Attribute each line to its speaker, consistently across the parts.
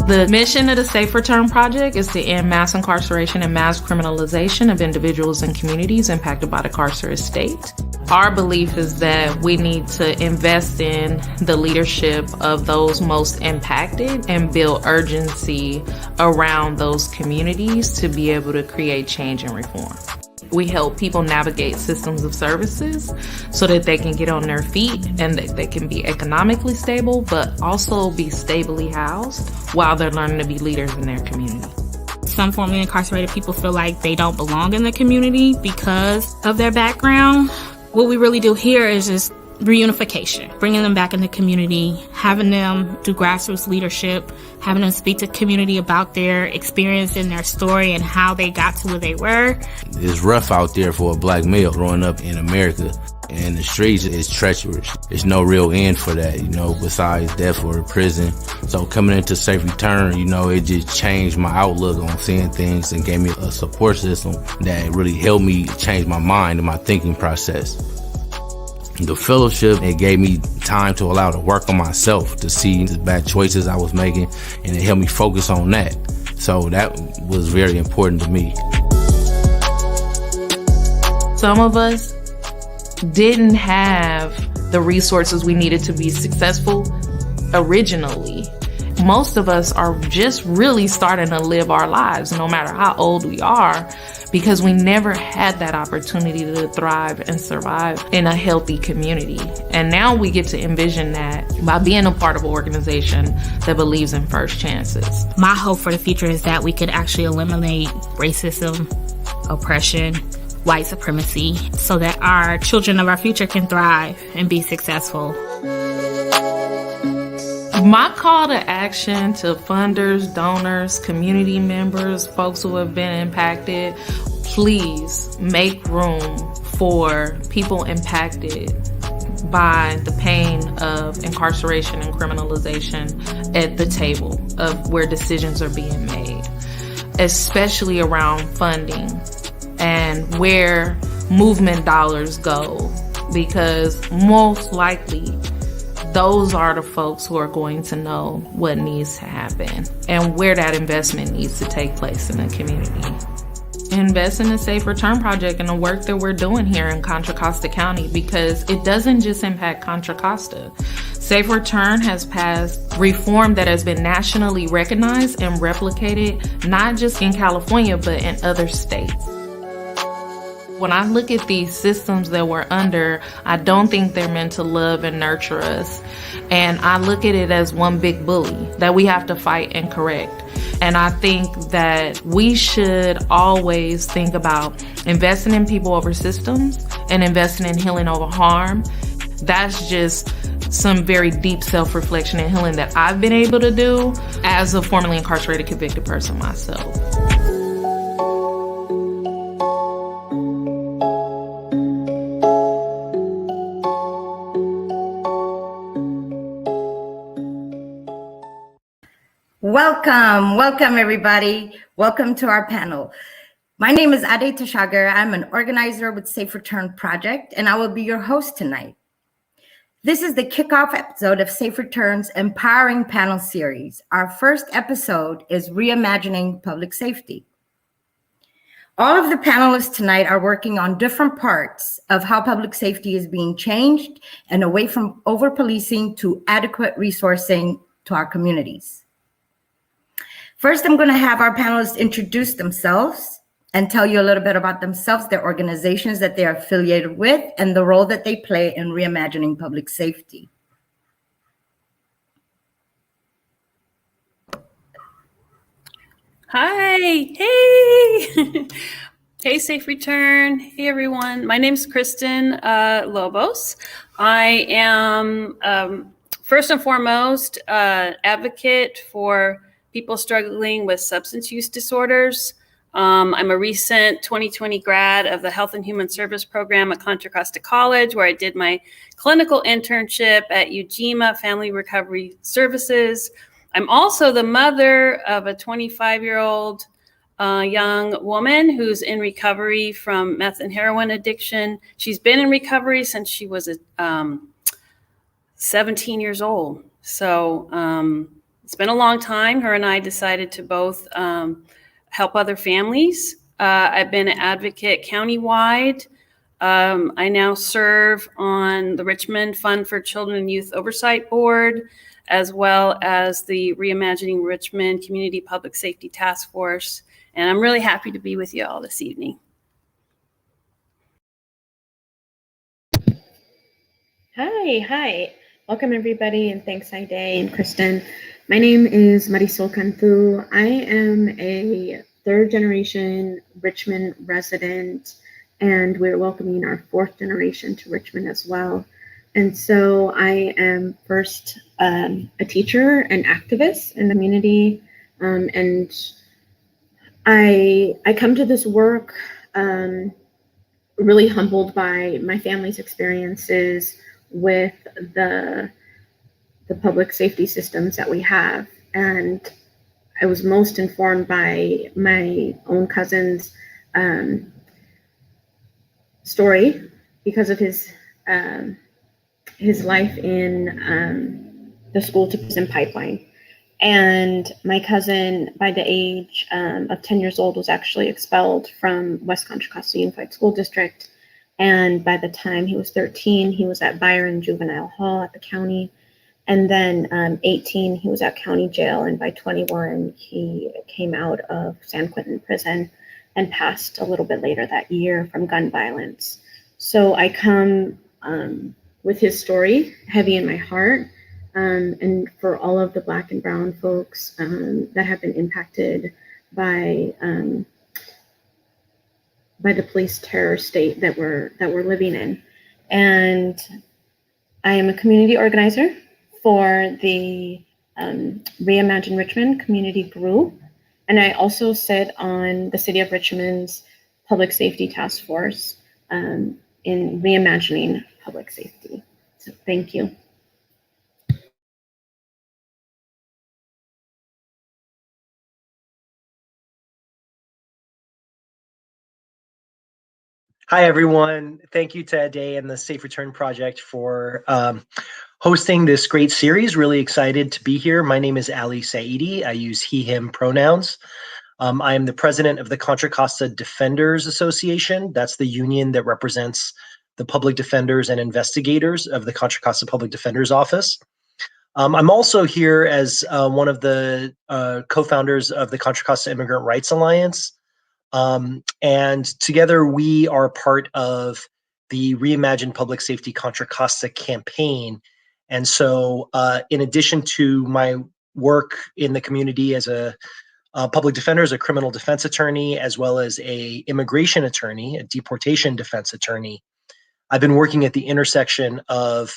Speaker 1: The mission of the Safe Return Project is to end mass incarceration and mass criminalization of individuals and communities impacted by the carceral state. Our belief is that we need to invest in the leadership of those most impacted and build urgency around those communities to be able to create change and reform. We help people navigate systems of services so that they can get on their feet and that they can be economically stable, but also be stably housed while they're learning to be leaders in their community.
Speaker 2: Some formerly incarcerated people feel like they don't belong in the community because of their background. What we really do here is just reunification, bringing them back in the community, having them do grassroots leadership, having them speak to community about their experience and their story and how they got to where they were.
Speaker 3: It's rough out there for a black male growing up in America, and the streets is treacherous. There's no real end for that, besides death or prison. So coming into Safe Return, it just changed my outlook on seeing things and gave me a support system that really helped me change my mind and my thinking process. The fellowship, it gave me time to allow to work on myself, to see the bad choices I was making, and it helped me focus on that. So that was very important to me.
Speaker 1: Some of us didn't have the resources we needed to be successful originally. Most of us are just really starting to live our lives, no matter how old we are, because we never had that opportunity to thrive and survive in a healthy community. And now we get to envision that by being a part of an organization that believes in first chances.
Speaker 2: My hope for the future is that we could actually eliminate racism, oppression, white supremacy, so that our children of our future can thrive and be successful.
Speaker 1: My call to action to funders, donors, community members, folks who have been impacted, please make room for people impacted by the pain of incarceration and criminalization at the table of where decisions are being made, especially around funding and where movement dollars go, because most likely those are the folks who are going to know what needs to happen and where that investment needs to take place in the community. Invest in the Safe Return Project and the work that we're doing here in Contra Costa County, because it doesn't just impact Contra Costa. Safe Return has passed reform that has been nationally recognized and replicated, not just in California, but in other states. When I look at these systems that we're under, I don't think they're meant to love and nurture us. And I look at it as one big bully that we have to fight and correct. And I think that we should always think about investing in people over systems and investing in healing over harm. That's just some very deep self-reflection and healing that I've been able to do as a formerly incarcerated convicted person myself.
Speaker 4: Welcome everybody. Welcome to our panel. My name is Ade Tashagar. I'm an organizer with Safe Return Project, and I will be your host tonight. This is the kickoff episode of Safe Return's Empowering Panel Series. Our first episode is Reimagining Public Safety. All of the panelists tonight are working on different parts of how public safety is being changed and away from over-policing to adequate resourcing to our communities. First, I'm going to have our panelists introduce themselves and tell you a little bit about themselves, their organizations that they are affiliated with, and the role that they play in reimagining public safety.
Speaker 5: Hi, hey, hey, Safe Return. Hey, everyone. My name is Kristen Lobos. I am, first and foremost, advocate for people struggling with substance use disorders. I'm a recent 2020 grad of the Health and Human Service program at Contra Costa College, where I did my clinical internship at UGMA Family Recovery Services. I'm also the mother of a 25-year-old young woman who's in recovery from meth and heroin addiction. She's been in recovery since she was 17 years old. So it's been a long time. Her and I decided to both help other families. I've been an advocate countywide. I now serve on the Richmond Fund for Children and Youth Oversight Board, as well as the Reimagining Richmond Community Public Safety Task Force. And I'm really happy to be with you all this evening.
Speaker 6: Hi. Welcome everybody, and thanks Ide and Kristen. My name is Marisol Cantu. I am a third generation Richmond resident, and we're welcoming our fourth generation to Richmond as well. And so I am first a teacher and activist in the community, and I come to this work really humbled by my family's experiences with the public safety systems that we have. And I was most informed by my own cousin's story because of his life in the school to prison pipeline. And my cousin, by the age of 10 years old, was actually expelled from West Contra Costa Unified School District. And by the time he was 13, he was at Byron Juvenile Hall at the county. And then 18, he was at county jail. And by 21, he came out of San Quentin prison and passed a little bit later that year from gun violence. So I come with his story heavy in my heart. And for all of the Black and Brown folks that have been impacted by the police terror state that we're living in. And I am a community organizer for the Reimagine Richmond community group. And I also sit on the City of Richmond's Public Safety Task Force in reimagining public safety. So thank you.
Speaker 7: Hi, everyone. Thank you to Ade and the Safe Return Project for hosting this great series. Really excited to be here. My name is Ali Saidi. I use he, him pronouns. I am the president of the Contra Costa Defenders Association. That's the union that represents the public defenders and investigators of the Contra Costa Public Defender's Office. I'm also here as one of the co-founders of the Contra Costa Immigrant Rights Alliance. And together we are part of the Reimagine Public Safety Contra Costa campaign. And so in addition to my work in the community as a public defender, as a criminal defense attorney, as well as a immigration attorney, a deportation defense attorney, I've been working at the intersection of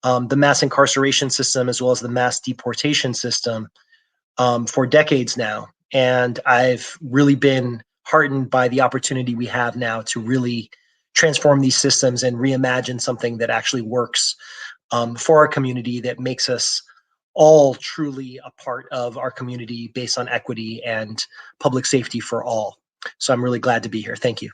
Speaker 7: the mass incarceration system as well as the mass deportation system for decades now. And I've really been heartened by the opportunity we have now to really transform these systems and reimagine something that actually works for our community, that makes us all truly a part of our community based on equity and public safety for all. So I'm really glad to be here. Thank you.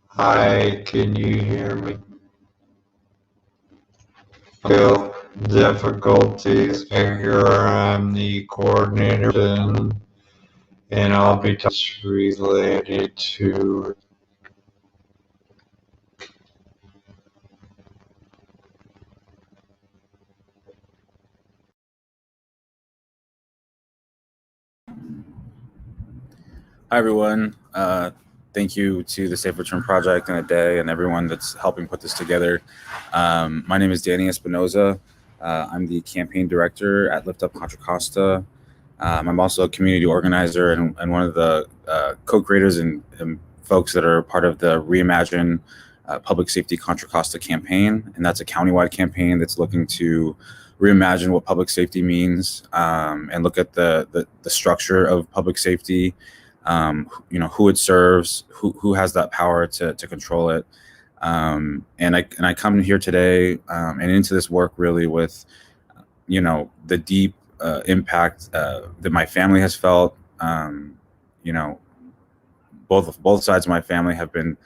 Speaker 8: Hi, can you hear me? Still difficulties. Here I'm the coordinator, and I'll be related to
Speaker 9: Hi, everyone. Thank you to the Safe Return Project and Ade and everyone that's helping put this together. My name is Danny Espinoza. I'm the campaign director at Lift Up Contra Costa. I'm also a community organizer and one of the co-creators and folks that are part of the Reimagine Public Safety Contra Costa campaign. And that's a countywide campaign that's looking to reimagine what public safety means and look at the structure of public safety. Who it serves, who has that power to control it. And I come here today and into this work really with, the deep impact that my family has felt. Both sides of my family have been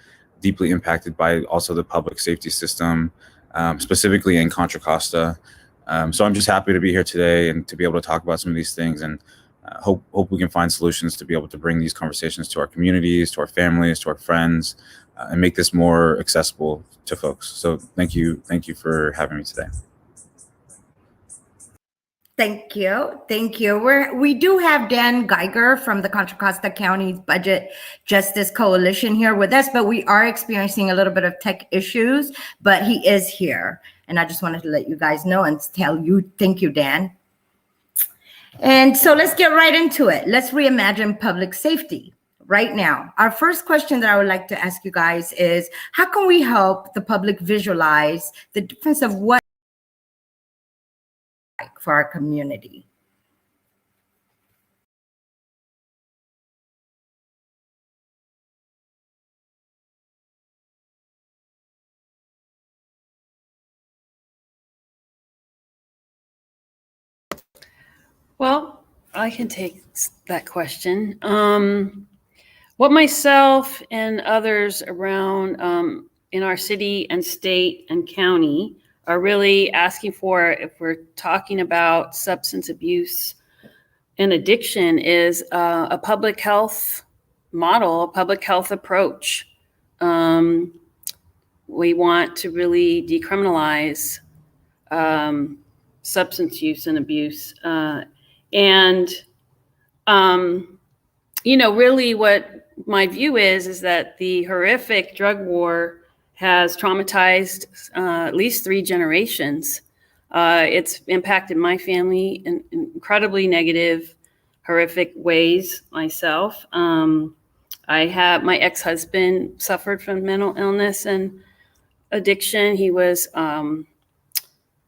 Speaker 9: deeply impacted by also the public safety system, specifically in Contra Costa. So I'm just happy to be here today and to be able to talk about some of these things, and hope we can find solutions to be able to bring these conversations to our communities, to our families, to our friends, and make this more accessible to folks. So thank you for having me today.
Speaker 4: Thank you. Thank you. We do have Dan Geiger from the Contra Costa County Budget Justice Coalition here with us, but we are experiencing a little bit of tech issues, but he is here. And I just wanted to let you guys know and tell you, thank you, Dan. And so let's get right into it. Let's reimagine public safety right now. Our first question that I would like to ask you guys is, how can we help the public visualize the difference of what for our community?
Speaker 5: Well, I can take that question. What myself and others around in our city and state and county are really asking for, if we're talking about substance abuse and addiction, is a public health model, a public health approach. We want to really decriminalize substance use and abuse. Really what my view is that the horrific drug war has traumatized at least 3 generations. It's impacted my family in incredibly negative, horrific ways myself. My ex-husband suffered from mental illness and addiction. He was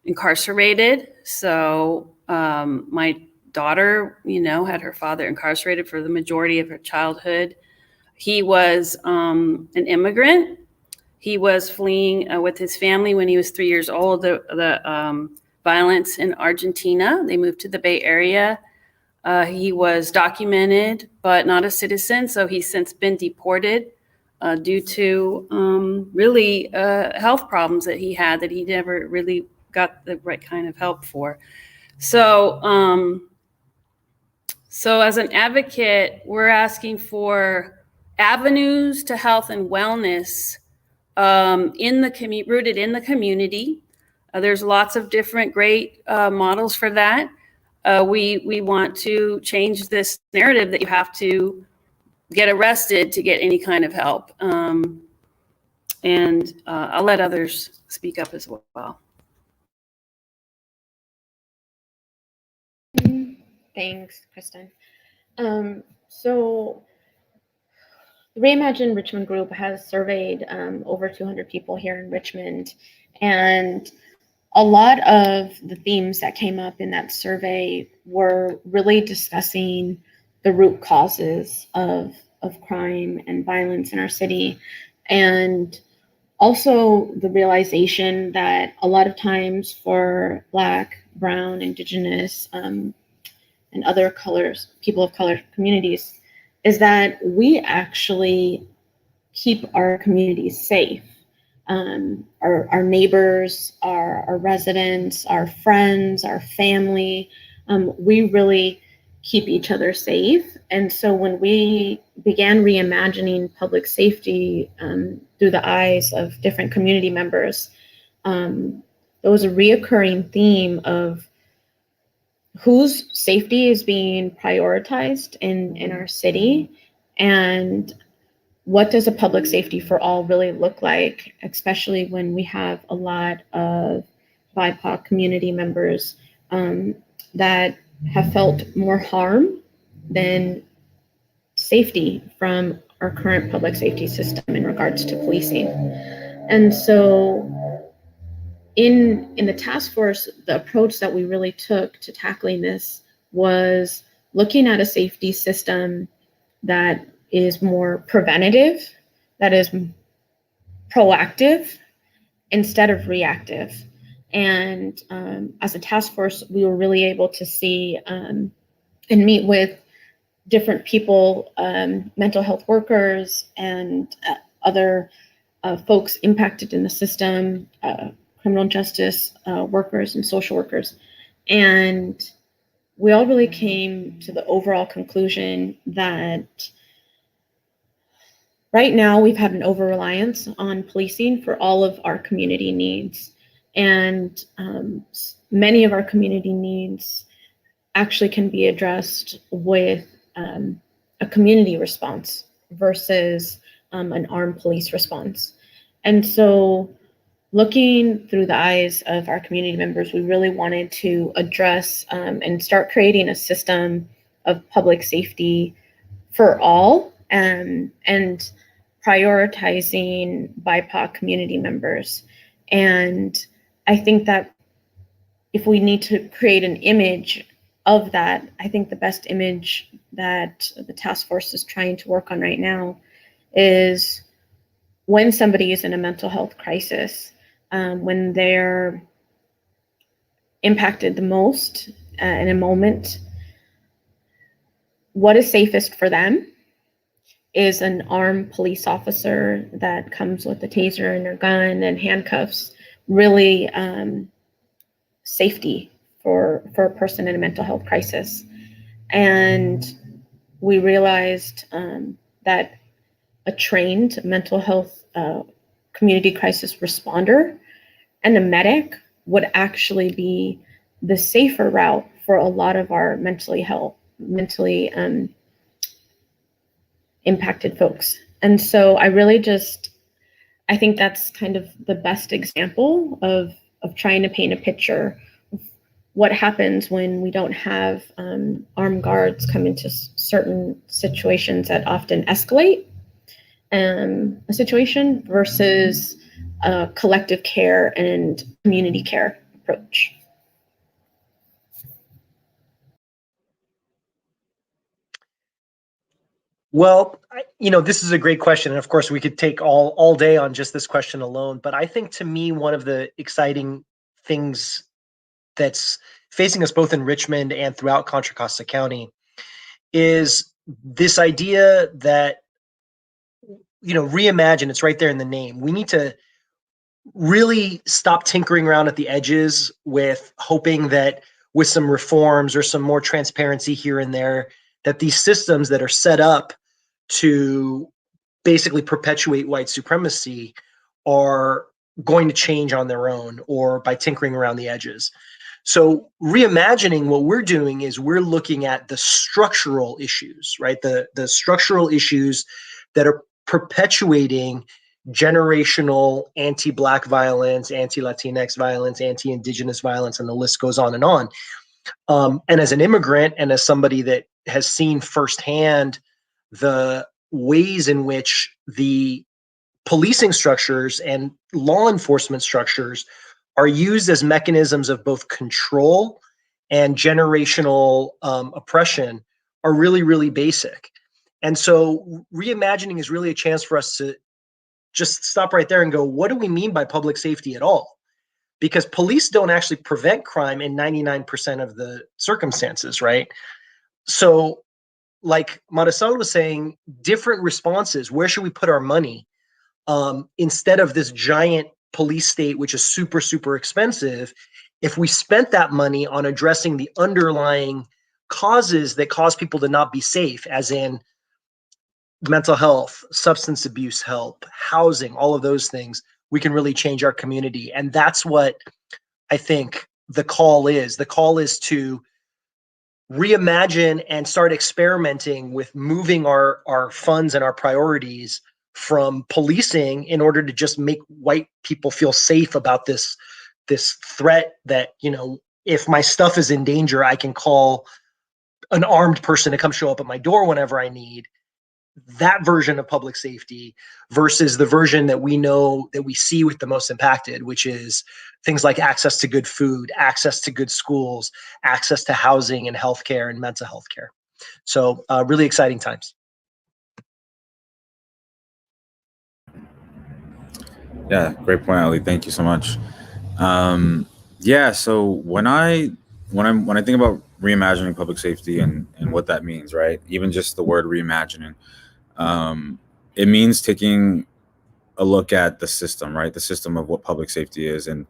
Speaker 5: incarcerated. So my daughter, had her father incarcerated for the majority of her childhood. He was an immigrant. He was fleeing with his family when he was 3 years old, the violence in Argentina. They moved to the Bay Area. He was documented, but not a citizen. So he's since been deported due to really health problems that he had that he never really got the right kind of help for. So as an advocate, we're asking for avenues to health and wellness rooted in the community. There's lots of different great models for that. We want to change this narrative that you have to get arrested to get any kind of help. And I'll let others speak up as well.
Speaker 6: Thanks, Kristen. So the Reimagine Richmond group has surveyed over 200 people here in Richmond, and a lot of the themes that came up in that survey were really discussing the root causes of crime and violence in our city, and also the realization that a lot of times for Black, Brown, Indigenous, and other people of color communities, is that we actually keep our communities safe. Our neighbors, our residents, our friends, our family, we really keep each other safe. And so when we began reimagining public safety through the eyes of different community members, there was a reoccurring theme of whose safety is being prioritized in our city, and what does a public safety for all really look like, especially when we have a lot of BIPOC community members that have felt more harm than safety from our current public safety system in regards to policing. And so in the task force, the approach that we really took to tackling this was looking at a safety system that is more preventative, that is proactive instead of reactive. And as a task force, we were really able to see and meet with different people, mental health workers and other folks impacted in the system, criminal justice workers and social workers. And we all really came to the overall conclusion that right now we've had an over-reliance on policing for all of our community needs. And many of our community needs actually can be addressed with a community response versus an armed police response. And so looking through the eyes of our community members, we really wanted to address and start creating a system of public safety for all, and prioritizing BIPOC community members. And I think that if we need to create an image of that, I think the best image that the task force is trying to work on right now is when somebody is in a mental health crisis, when they're impacted the most in a moment, what is safest for them is an armed police officer that comes with a taser and their gun and handcuffs, really safety for a person in a mental health crisis. And we realized that a trained mental health community crisis responder and a medic would actually be the safer route for a lot of our mentally impacted folks. And so I think that's kind of the best example of trying to paint a picture of what happens when we don't have armed guards come into certain situations that often escalate a situation versus a collective care and community care approach.
Speaker 7: Well, this is a great question. And of course, we could take all day on just this question alone. But I think, to me, one of the exciting things that's facing us both in Richmond and throughout Contra Costa County is this idea that, reimagine, it's right there in the name. We need to really stop tinkering around at the edges with hoping that with some reforms or some more transparency here and there, that these systems that are set up to basically perpetuate white supremacy are going to change on their own or by tinkering around the edges. So reimagining, what we're doing is we're looking at the structural issues, right? The structural issues that are perpetuating generational anti-Black violence, anti-Latinx violence, anti-Indigenous violence, and the list goes on and on. And as an immigrant and as somebody that has seen firsthand the ways in which the policing structures and law enforcement structures are used as mechanisms of both control and generational oppression are really, really basic. And so reimagining is really a chance for us to just stop right there and go, what do we mean by public safety at all? Because police don't actually prevent crime in 99% of the circumstances, right? So like Marisol was saying, different responses, where should we put our money? Instead of this giant police state, which is super, super expensive, if we spent that money on addressing the underlying causes that cause people to not be safe, as in mental health, substance abuse help, housing, all of those things, we can really change our community. And that's what I think the call is. The call is to reimagine and start experimenting with moving our funds and our priorities from policing in order to just make white people feel safe about this threat that, if my stuff is in danger, I can call an armed person to come show up at my door whenever I need. That version of public safety versus the version that we know that we see with the most impacted, which is things like access to good food, access to good schools, access to housing and healthcare and mental health care. So really exciting times.
Speaker 9: Yeah, great point, Ali. Thank you so much. So when I think about reimagining public safety and what that means, right? Even just the word reimagining, it means taking a look at the system, right? The system of what public safety is. And,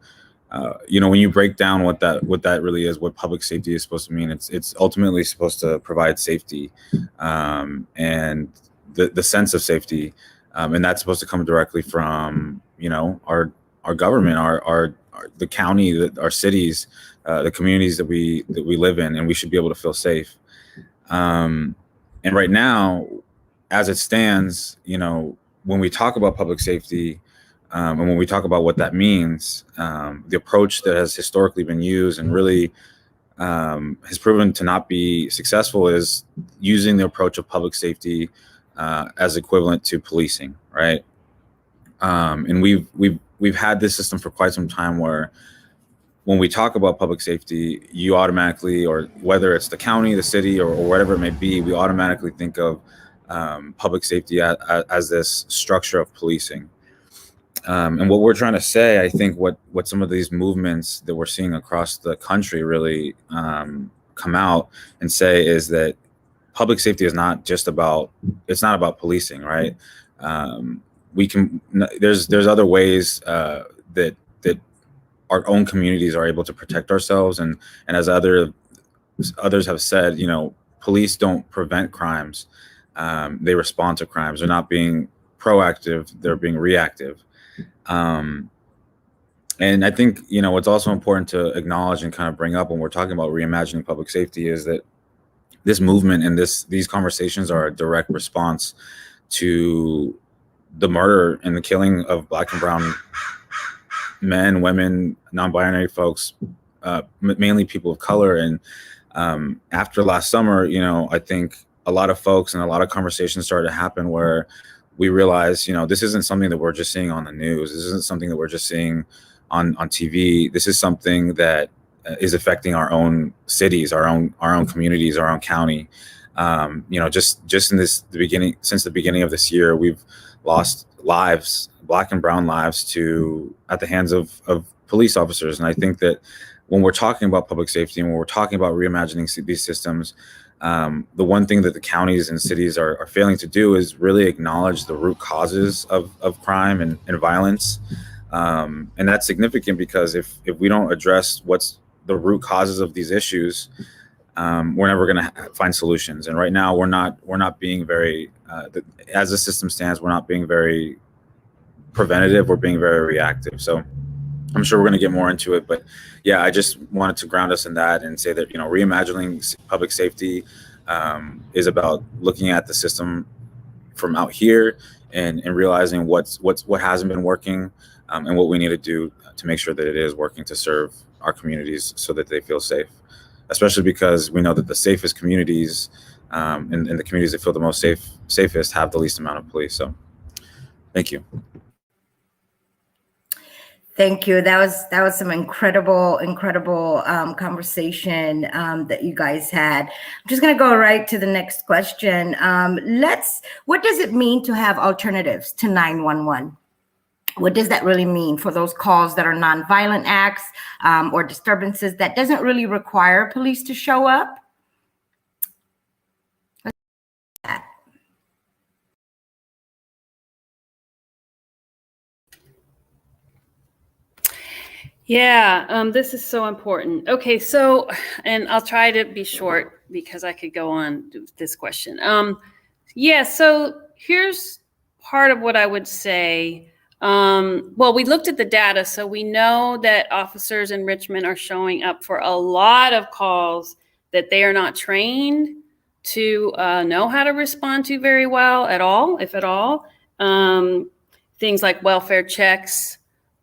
Speaker 9: when you break down what that really is, what public safety is supposed to mean, it's ultimately supposed to provide safety, and the sense of safety. And that's supposed to come directly from, our government, our the county, our cities, the communities that we live in, and we should be able to feel safe. And right now, as it stands, when we talk about public safety, and when we talk about what that means, the approach that has historically been used and really has proven to not be successful is using the approach of public safety as equivalent to policing, right? And we've had this system for quite some time where when we talk about public safety, you automatically, or whether it's the county, the city, or whatever it may be, we automatically think of public safety as this structure of policing. And what we're trying to say, I think what some of these movements that we're seeing across the country really come out and say is that public safety is not just about, it's not about policing, right? There's other ways that our own communities are able to protect ourselves. And as others have said, police don't prevent crimes. They respond to crimes. They're not being proactive, they're being reactive. And I think, what's also important to acknowledge and kind of bring up when we're talking about reimagining public safety is that this movement and these conversations are a direct response to the murder and the killing of Black and brown men, women, non-binary folks, mainly people of color. And after last summer, I think a lot of folks and a lot of conversations started to happen where we realized, this isn't something that we're just seeing on the news. This isn't something that we're just seeing on TV. This is something that is affecting our own cities, our own communities, our own county. Just in since the beginning of this year, we've lost lives, Black and brown lives, at the hands of police officers. And I think that when we're talking about public safety and when we're talking about reimagining these systems, the one thing that the counties and cities are failing to do is really acknowledge the root causes of crime and violence. And that's significant because if we don't address what's the root causes of these issues, we're never going to find solutions. And right now we're not being very, as the system stands, we're not being very preventative. We're being very reactive. So I'm sure we're going to get more into it, but yeah, I just wanted to ground us in that and say that, reimagining public safety is about looking at the system from out here and realizing what hasn't been working, and what we need to do to make sure that it is working to serve our communities so that they feel safe, especially because we know that the safest communities and the communities that feel the most safest have the least amount of police. So thank you.
Speaker 4: Thank you. That was some incredible conversation that you guys had. I'm just going to go right to the next question. What does it mean to have alternatives to 911? What does that really mean for those calls that are nonviolent acts or disturbances that doesn't really require police to show up?
Speaker 5: Yeah, this is so important. Okay, so, and I'll try to be short because I could go on with this question. So here's part of what I would say. Well, we looked at the data, so we know that officers in Richmond are showing up for a lot of calls that they are not trained to know how to respond to very well at all, if at all. Things like welfare checks,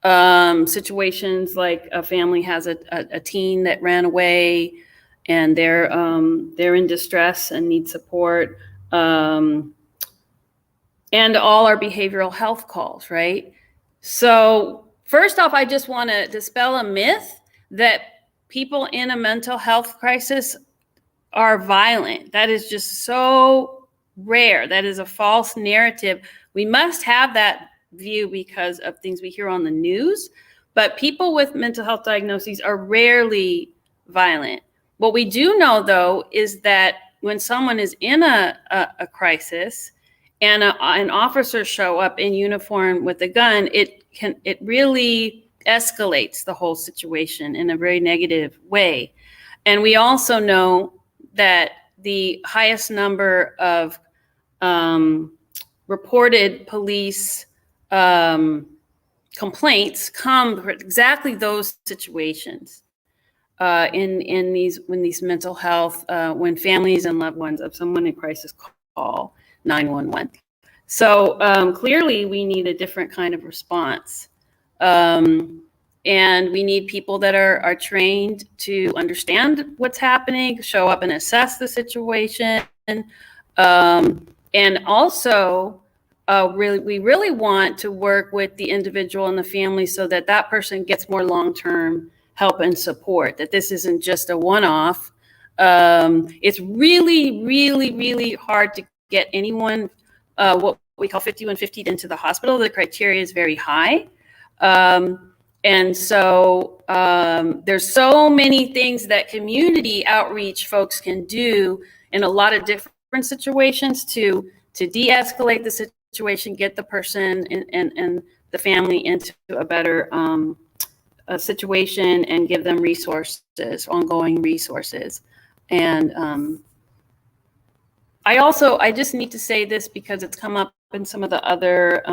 Speaker 5: situations like a family has a teen that ran away and they're in distress and need support, and all our behavioral health calls, right? So first off, I just want to dispel a myth that people in a mental health crisis are violent. That is just so rare. That is a false narrative. We must have that view because of things we hear on the news, but people with mental health diagnoses are rarely violent. What we do know, though, is that when someone is in a crisis and an officer show up in uniform with a gun, it really escalates the whole situation in a very negative way. And we also know that the highest number of reported police complaints come from exactly those situations. In these mental health, when families and loved ones of someone in crisis call 911. So clearly we need a different kind of response. And we need people that are trained to understand what's happening, show up and assess the situation. And also, we really want to work with the individual and the family so that that person gets more long-term help and support, that this isn't just a one-off. It's really, really, really hard to get anyone, what we call 5150 into the hospital. The criteria is very high. And so there's so many things that community outreach folks can do in a lot of different situations to de-escalate the situation, get the person and the family into a better a situation and give them resources, ongoing resources. And I just need to say this because it's come up in some of the other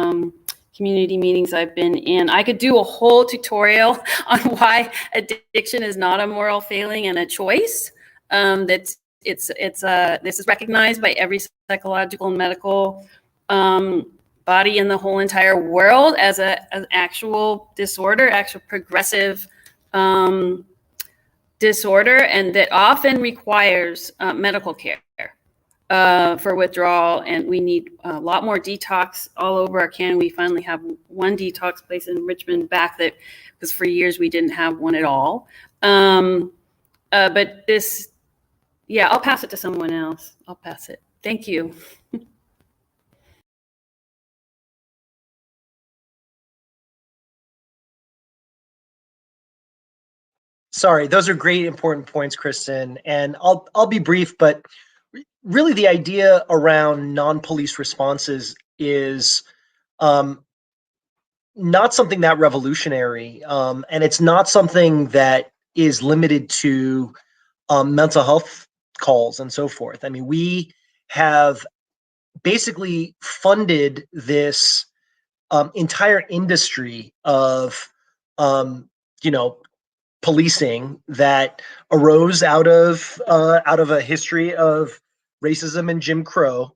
Speaker 5: community meetings I've been in. I could do a whole tutorial on why addiction is not a moral failing and a choice. This is recognized by every psychological and medical body in the whole entire world as an actual disorder, actual progressive disorder, and that often requires medical care for withdrawal. And we need a lot more detox all over our can. We finally have one detox place in Richmond back, that because for years we didn't have one at all. But this, yeah, I'll pass it to someone else. I'll pass it. Thank you.
Speaker 7: Sorry, those are great, important points, Kristen. And I'll be brief, but really the idea around non-police responses is not something that revolutionary, and it's not something that is limited to mental health calls and so forth. I mean, we have basically funded this entire industry of, policing that arose out of a history of racism and Jim Crow.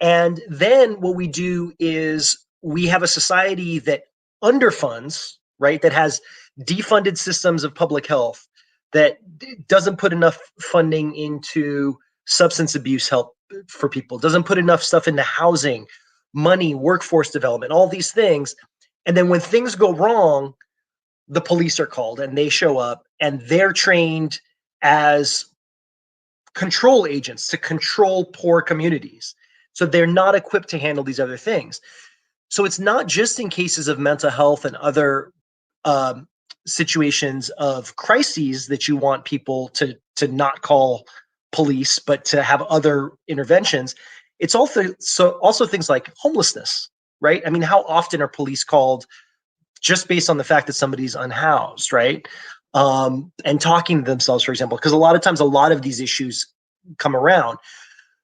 Speaker 7: And then what we do is we have a society that underfunds, right? That has defunded systems of public health, that doesn't put enough funding into substance abuse help for people, doesn't put enough stuff into housing, money, workforce development, all these things. And then when things go wrong, the police are called and they show up and they're trained as control agents to control poor communities. So they're not equipped to handle these other things. So it's not just in cases of mental health and other situations of crises that you want people to not call police, but to have other interventions. It's also things like homelessness, right? I mean, how often are police called just based on the fact that somebody's unhoused, right? And talking to themselves, for example, because a lot of times a lot of these issues come around.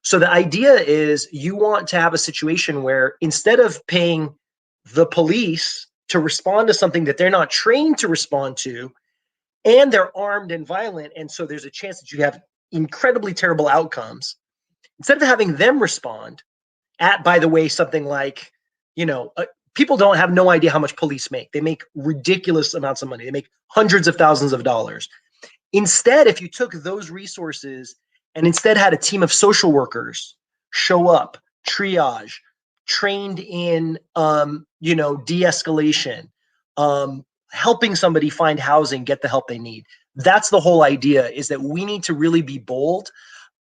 Speaker 7: So the idea is you want to have a situation where instead of paying the police to respond to something that they're not trained to respond to, and they're armed and violent, and so there's a chance that you have incredibly terrible outcomes, instead of having them respond at, by the way, something like, people don't have no idea how much police make. They make ridiculous amounts of money. They make hundreds of thousands of dollars. Instead, if you took those resources and instead had a team of social workers show up, triage, trained in, de-escalation, helping somebody find housing, get the help they need. That's the whole idea, is that we need to really be bold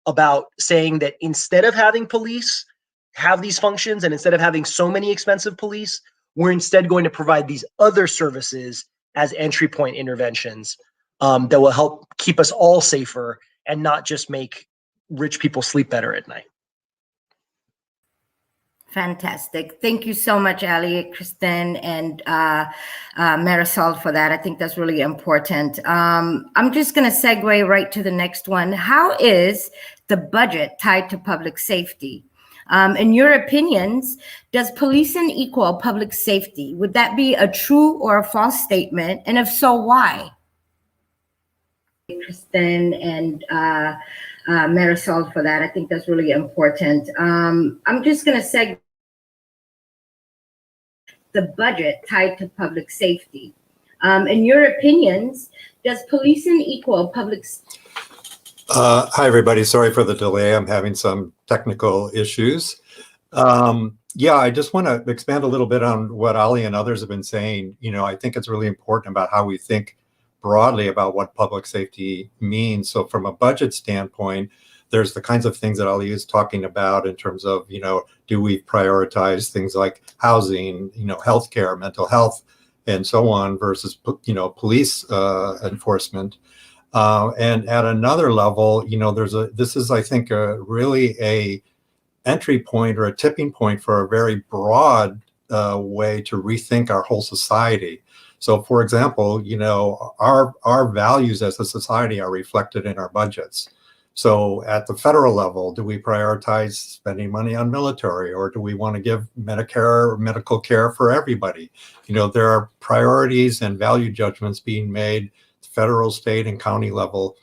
Speaker 7: about saying that instead of having police have these functions, and instead of having so many expensive police, we're instead going to provide these other services as entry point interventions that will help keep us all safer and not just make rich people sleep better at night.
Speaker 4: Fantastic. Thank you so much, Ali, Kristen, and Marisol for that. I think that's really important. I'm just going to segue right to the next one. How is the budget tied to public safety? In your opinions, does policing equal public safety? Would that be a true or a false statement? And if so, why? Kristen and Marisol for that. I think that's really important. I'm just going to segue the budget tied to public safety. In your opinions, does policing equal public safety?
Speaker 10: Hi, everybody. Sorry for the delay. I'm having some technical issues. Yeah, I just want to expand a little bit on what Ali and others have been saying. You know, I think it's really important about how we think broadly about what public safety means. So from a budget standpoint, there's the kinds of things that Ali is talking about in terms of, you know, do we prioritize things like housing, you know, healthcare, mental health, and so on versus, you know, police enforcement. And at another level, you know, this is, I think, really a entry point or a tipping point for a very broad way to rethink our whole society. So, for example, you know, our values as a society are reflected in our budgets. So at the federal level, do we prioritize spending money on military, or do we want to give Medicare or medical care for everybody? You know, there are priorities and value judgments being made federal, state, and county level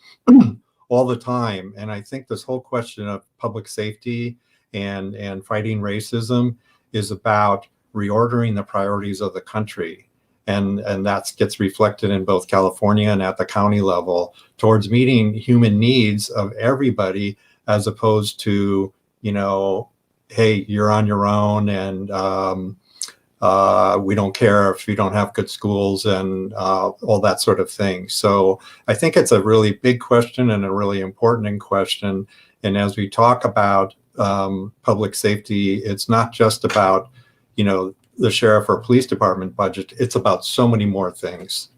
Speaker 10: all the time. And I think this whole question of public safety and fighting racism is about reordering the priorities of the country. And that gets reflected in both California and at the county level towards meeting human needs of everybody, as opposed to, you know, hey, you're on your own, and we don't care if you don't have good schools, and all that sort of thing. So I think it's a really big question and a really important question. And as we talk about public safety, it's not just about, you know, the sheriff or police department budget. It's about so many more things.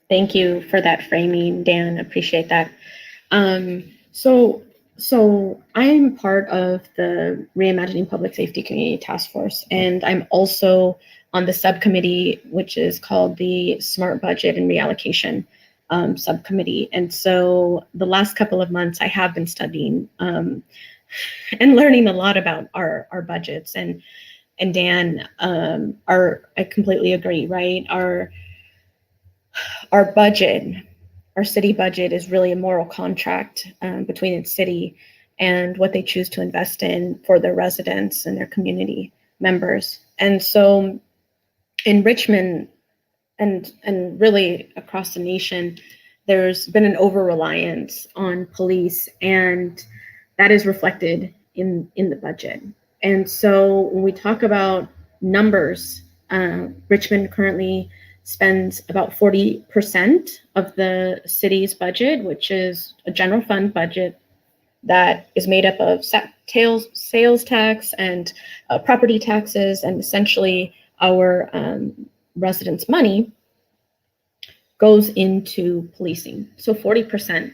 Speaker 6: Thank you for that framing, Dan. Appreciate that. So I'm part of the Reimagining Public Safety Community Task Force, and I'm also on the subcommittee, which is called the Smart Budget and Reallocation subcommittee. And so the last couple of months, I have been studying and learning a lot about our budgets. And Dan, I completely agree, right? Our budget, our city budget, is really a moral contract between its city and what they choose to invest in for their residents and their community members. And so in Richmond and really across the nation, there's been an over-reliance on police, and that is reflected in the budget. And so when we talk about numbers, Richmond currently spends about 40% of the city's budget, which is a general fund budget that is made up of sales tax and property taxes, and essentially our residents' money goes into policing. So 40%.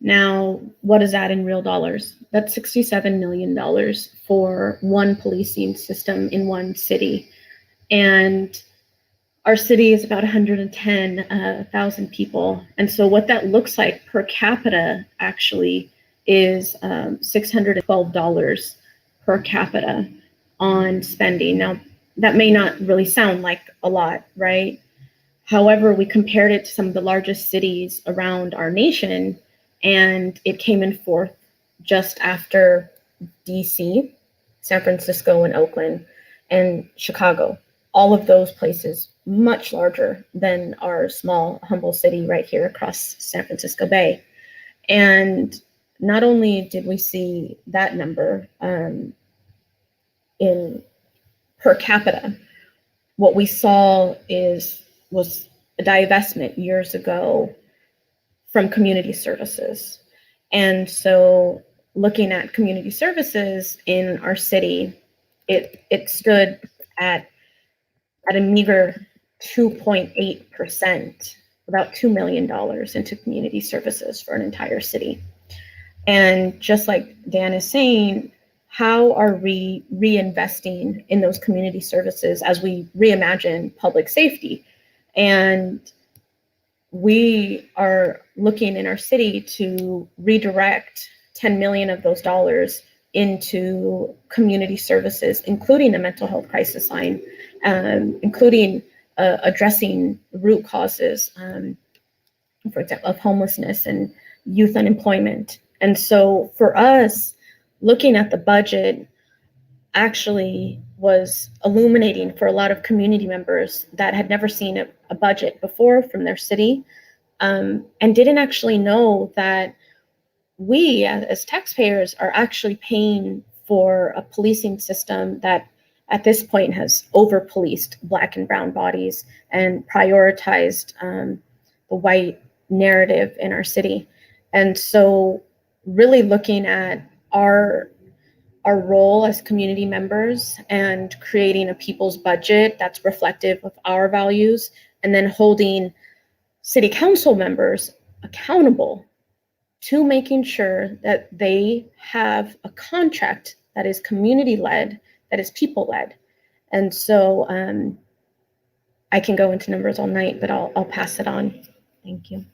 Speaker 6: Now, what is that in real dollars? That's $67 million for one policing system in one city. And our city is about 110,000 people. And so what that looks like per capita actually is $612 per capita on spending. Now, that may not really sound like a lot, right? However, we compared it to some of the largest cities around our nation, and it came in fourth just after DC, San Francisco, and Oakland, and Chicago. All of those places much larger than our small, humble city right here across San Francisco Bay. And not only did we see that number in per capita, what we saw was a divestment years ago from community services. And so looking at community services in our city, it stood at a meager 2.8%, about $2 million into community services for an entire city. And just like Dan is saying, how are we reinvesting in those community services as we reimagine public safety? And we are looking in our city to redirect 10 million of those dollars into community services, including a mental health crisis line, including addressing root causes, for example, of homelessness and youth unemployment. And so for us, looking at the budget actually was illuminating for a lot of community members that had never seen a budget before from their city, and didn't actually know that we as taxpayers are actually paying for a policing system that at this point has over-policed Black and brown bodies and prioritized the white narrative in our city. And so really looking at our role as community members and creating a people's budget that's reflective of our values, and then holding city council members accountable to making sure that they have a contract that is community-led, that is people-led. And so I can go into numbers all night, but I'll pass it on. Thank you.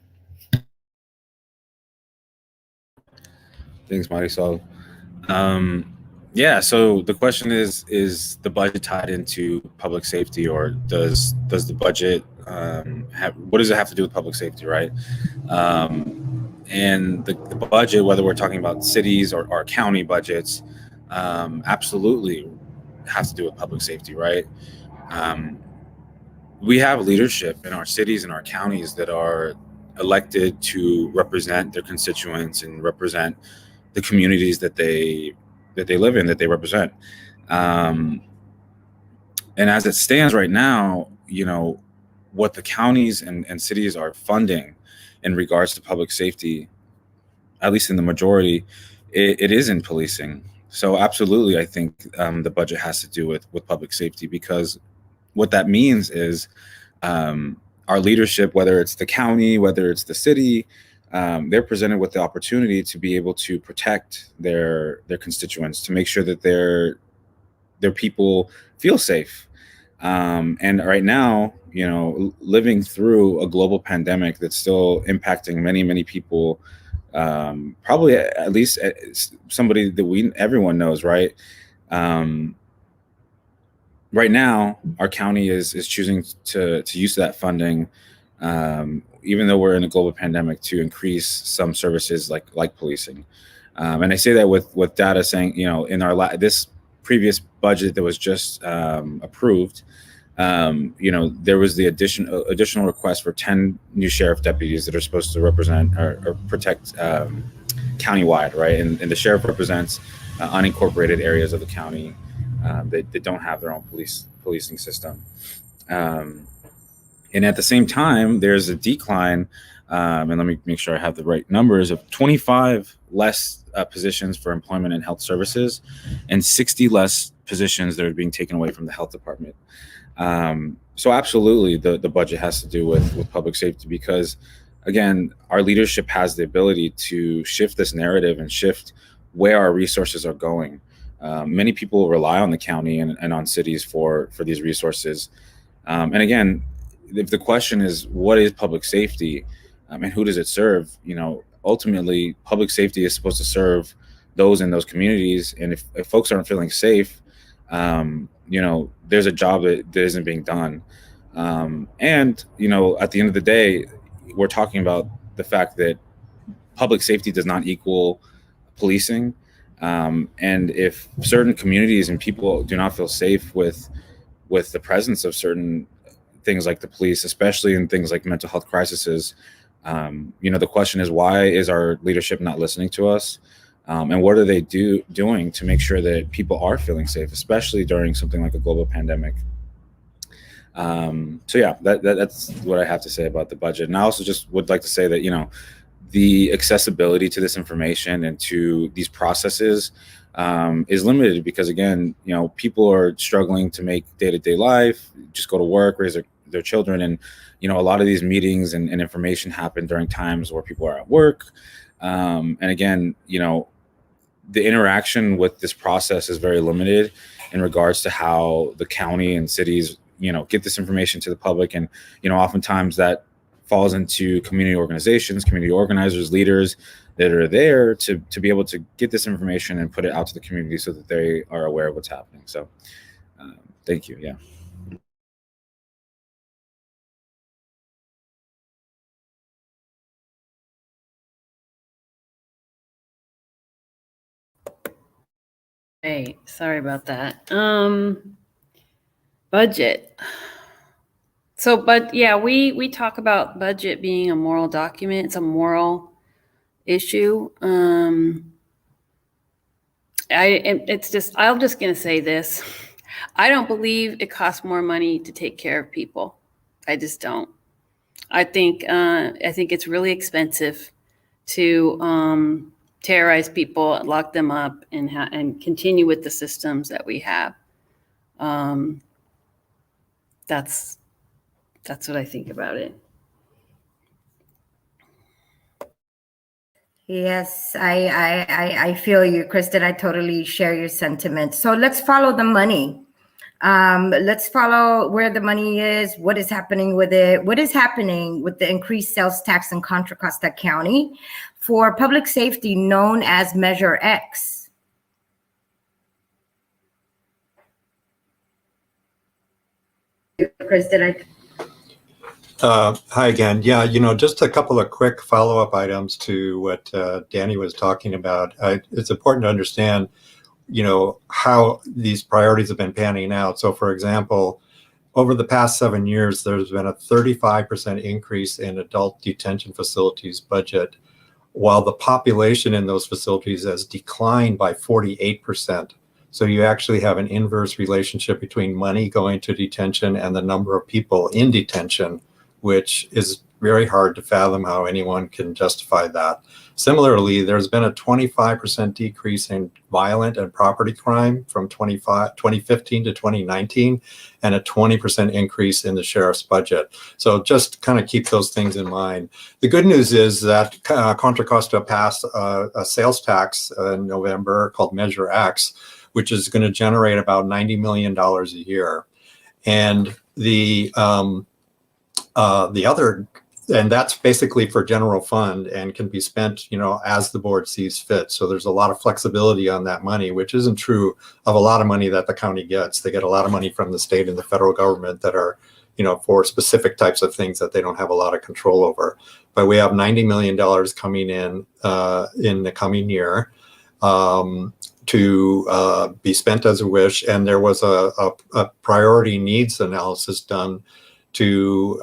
Speaker 9: Thanks, Marisol. Yeah, so the question is the budget tied into public safety, or does the budget what does it have to do with public safety, right? And the budget, whether we're talking about cities or county budgets, absolutely has to do with public safety, right? We have leadership in our cities and our counties that are elected to represent their constituents and represent the communities that they live in, that they represent. And as it stands right now, what the counties and cities are funding in regards to public safety, at least in the majority, it is in policing. So absolutely, I think the budget has to do with public safety, because what that means is our leadership, whether it's the county, whether it's the city, they're presented with the opportunity to be able to protect their constituents, to make sure that their people feel safe. And right now, living through a global pandemic that's still impacting many, many people, probably at least somebody that everyone knows, right? Right now, our county is choosing to use that funding, even though we're in a global pandemic, to increase some services like policing. And I say that with data saying, in our this previous budget that was just approved, there was the additional request for 10 new sheriff deputies that are supposed to represent or protect countywide, right? And the sheriff represents unincorporated areas of the county that don't have their own policing system. And at the same time, there's a decline, and let me make sure I have the right numbers, of 25 less positions for employment and health services, and 60 less positions that are being taken away from the health department. So absolutely, the budget has to do with public safety, because, again, our leadership has the ability to shift this narrative and shift where our resources are going. Many people rely on the county and on cities for these resources. And again, if the question is, what is public safety, and who does it serve? Ultimately, public safety is supposed to serve those in those communities. And if folks aren't feeling safe, there's a job that isn't being done. And, at the end of the day, we're talking about the fact that public safety does not equal policing. And if certain communities and people do not feel safe with the presence of certain things like the police, especially in things like mental health crises, the question is, why is our leadership not listening to us? And what are they doing to make sure that people are feeling safe, especially during something like a global pandemic? So yeah, that's what I have to say about the budget. And I also just would like to say that, the accessibility to this information and to these processes is limited, because, again, people are struggling to make day-to-day life, just go to work, raise their children. And, a lot of these meetings and information happen during times where people are at work. And again, the interaction with this process is very limited in regards to how the county and cities, get this information to the public. And, oftentimes that falls into community organizations, community organizers, leaders that are there to be able to get this information and put it out to the community so that they are aware of what's happening. So thank you. Yeah.
Speaker 5: Hey, sorry about that. Budget. So, but yeah, we talk about budget being a moral document. It's a moral issue. I'm just gonna say this. I don't believe it costs more money to take care of people. I just don't. I think it's really expensive to terrorize people, lock them up, and continue with the systems that we have. That's what I think about it.
Speaker 4: Yes, I feel you, Kristen. I totally share your sentiment. So let's follow the money. Let's follow where the money is, what is happening with it, what is happening with the increased sales tax in Contra Costa County for public safety known as Measure X. Kristen,
Speaker 10: Hi again. Yeah, just a couple of quick follow-up items to what Danny was talking about. It's important to understand, how these priorities have been panning out. So, for example, over the past 7 years, there's been a 35% increase in adult detention facilities budget, while the population in those facilities has declined by 48%. So you actually have an inverse relationship between money going to detention and the number of people in detention, which is very hard to fathom how anyone can justify that. Similarly, there's been a 25% decrease in violent and property crime from 2015 to 2019, and a 20% increase in the sheriff's budget. So just kind of keep those things in mind. The good news is that Contra Costa passed a sales tax in November called Measure X, which is going to generate about $90 million a year. And the other, and that's basically for general fund and can be spent, as the board sees fit. So there's a lot of flexibility on that money, which isn't true of a lot of money that the county gets. They get a lot of money from the state and the federal government that are, for specific types of things that they don't have a lot of control over. But we have $90 million coming in the coming year to be spent as a wish. And there was a priority needs analysis done to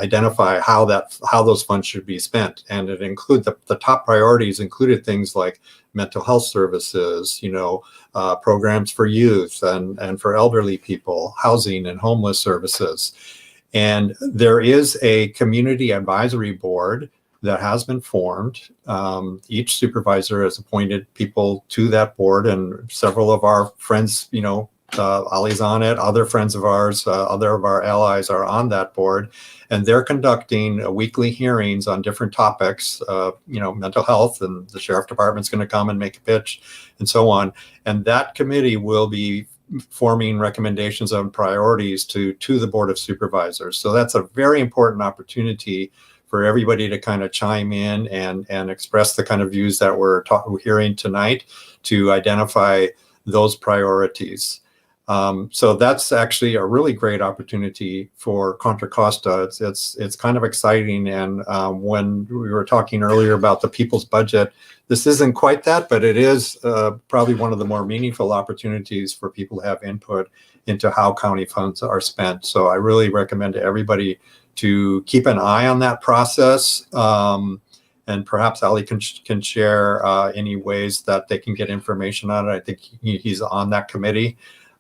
Speaker 10: identify how those funds should be spent. And it included the top priorities included things like mental health services, programs for youth and for elderly people, housing and homeless services. And there is a community advisory board that has been formed. Each supervisor has appointed people to that board, and several of our friends, Ali's on it, other friends of ours, other of our allies are on that board, and they're conducting weekly hearings on different topics, mental health, and the sheriff department's going to come and make a pitch and so on. And that committee will be forming recommendations on priorities to the Board of Supervisors. So that's a very important opportunity for everybody to kind of chime in and express the kind of views that we're hearing tonight to identify those priorities. So that's actually a really great opportunity for Contra Costa. It's kind of exciting. And when we were talking earlier about the people's budget, this isn't quite that, but it is probably one of the more meaningful opportunities for people to have input into how county funds are spent. So I really recommend to everybody to keep an eye on that process. And perhaps Ali can share any ways that they can get information on it. I think he's on that committee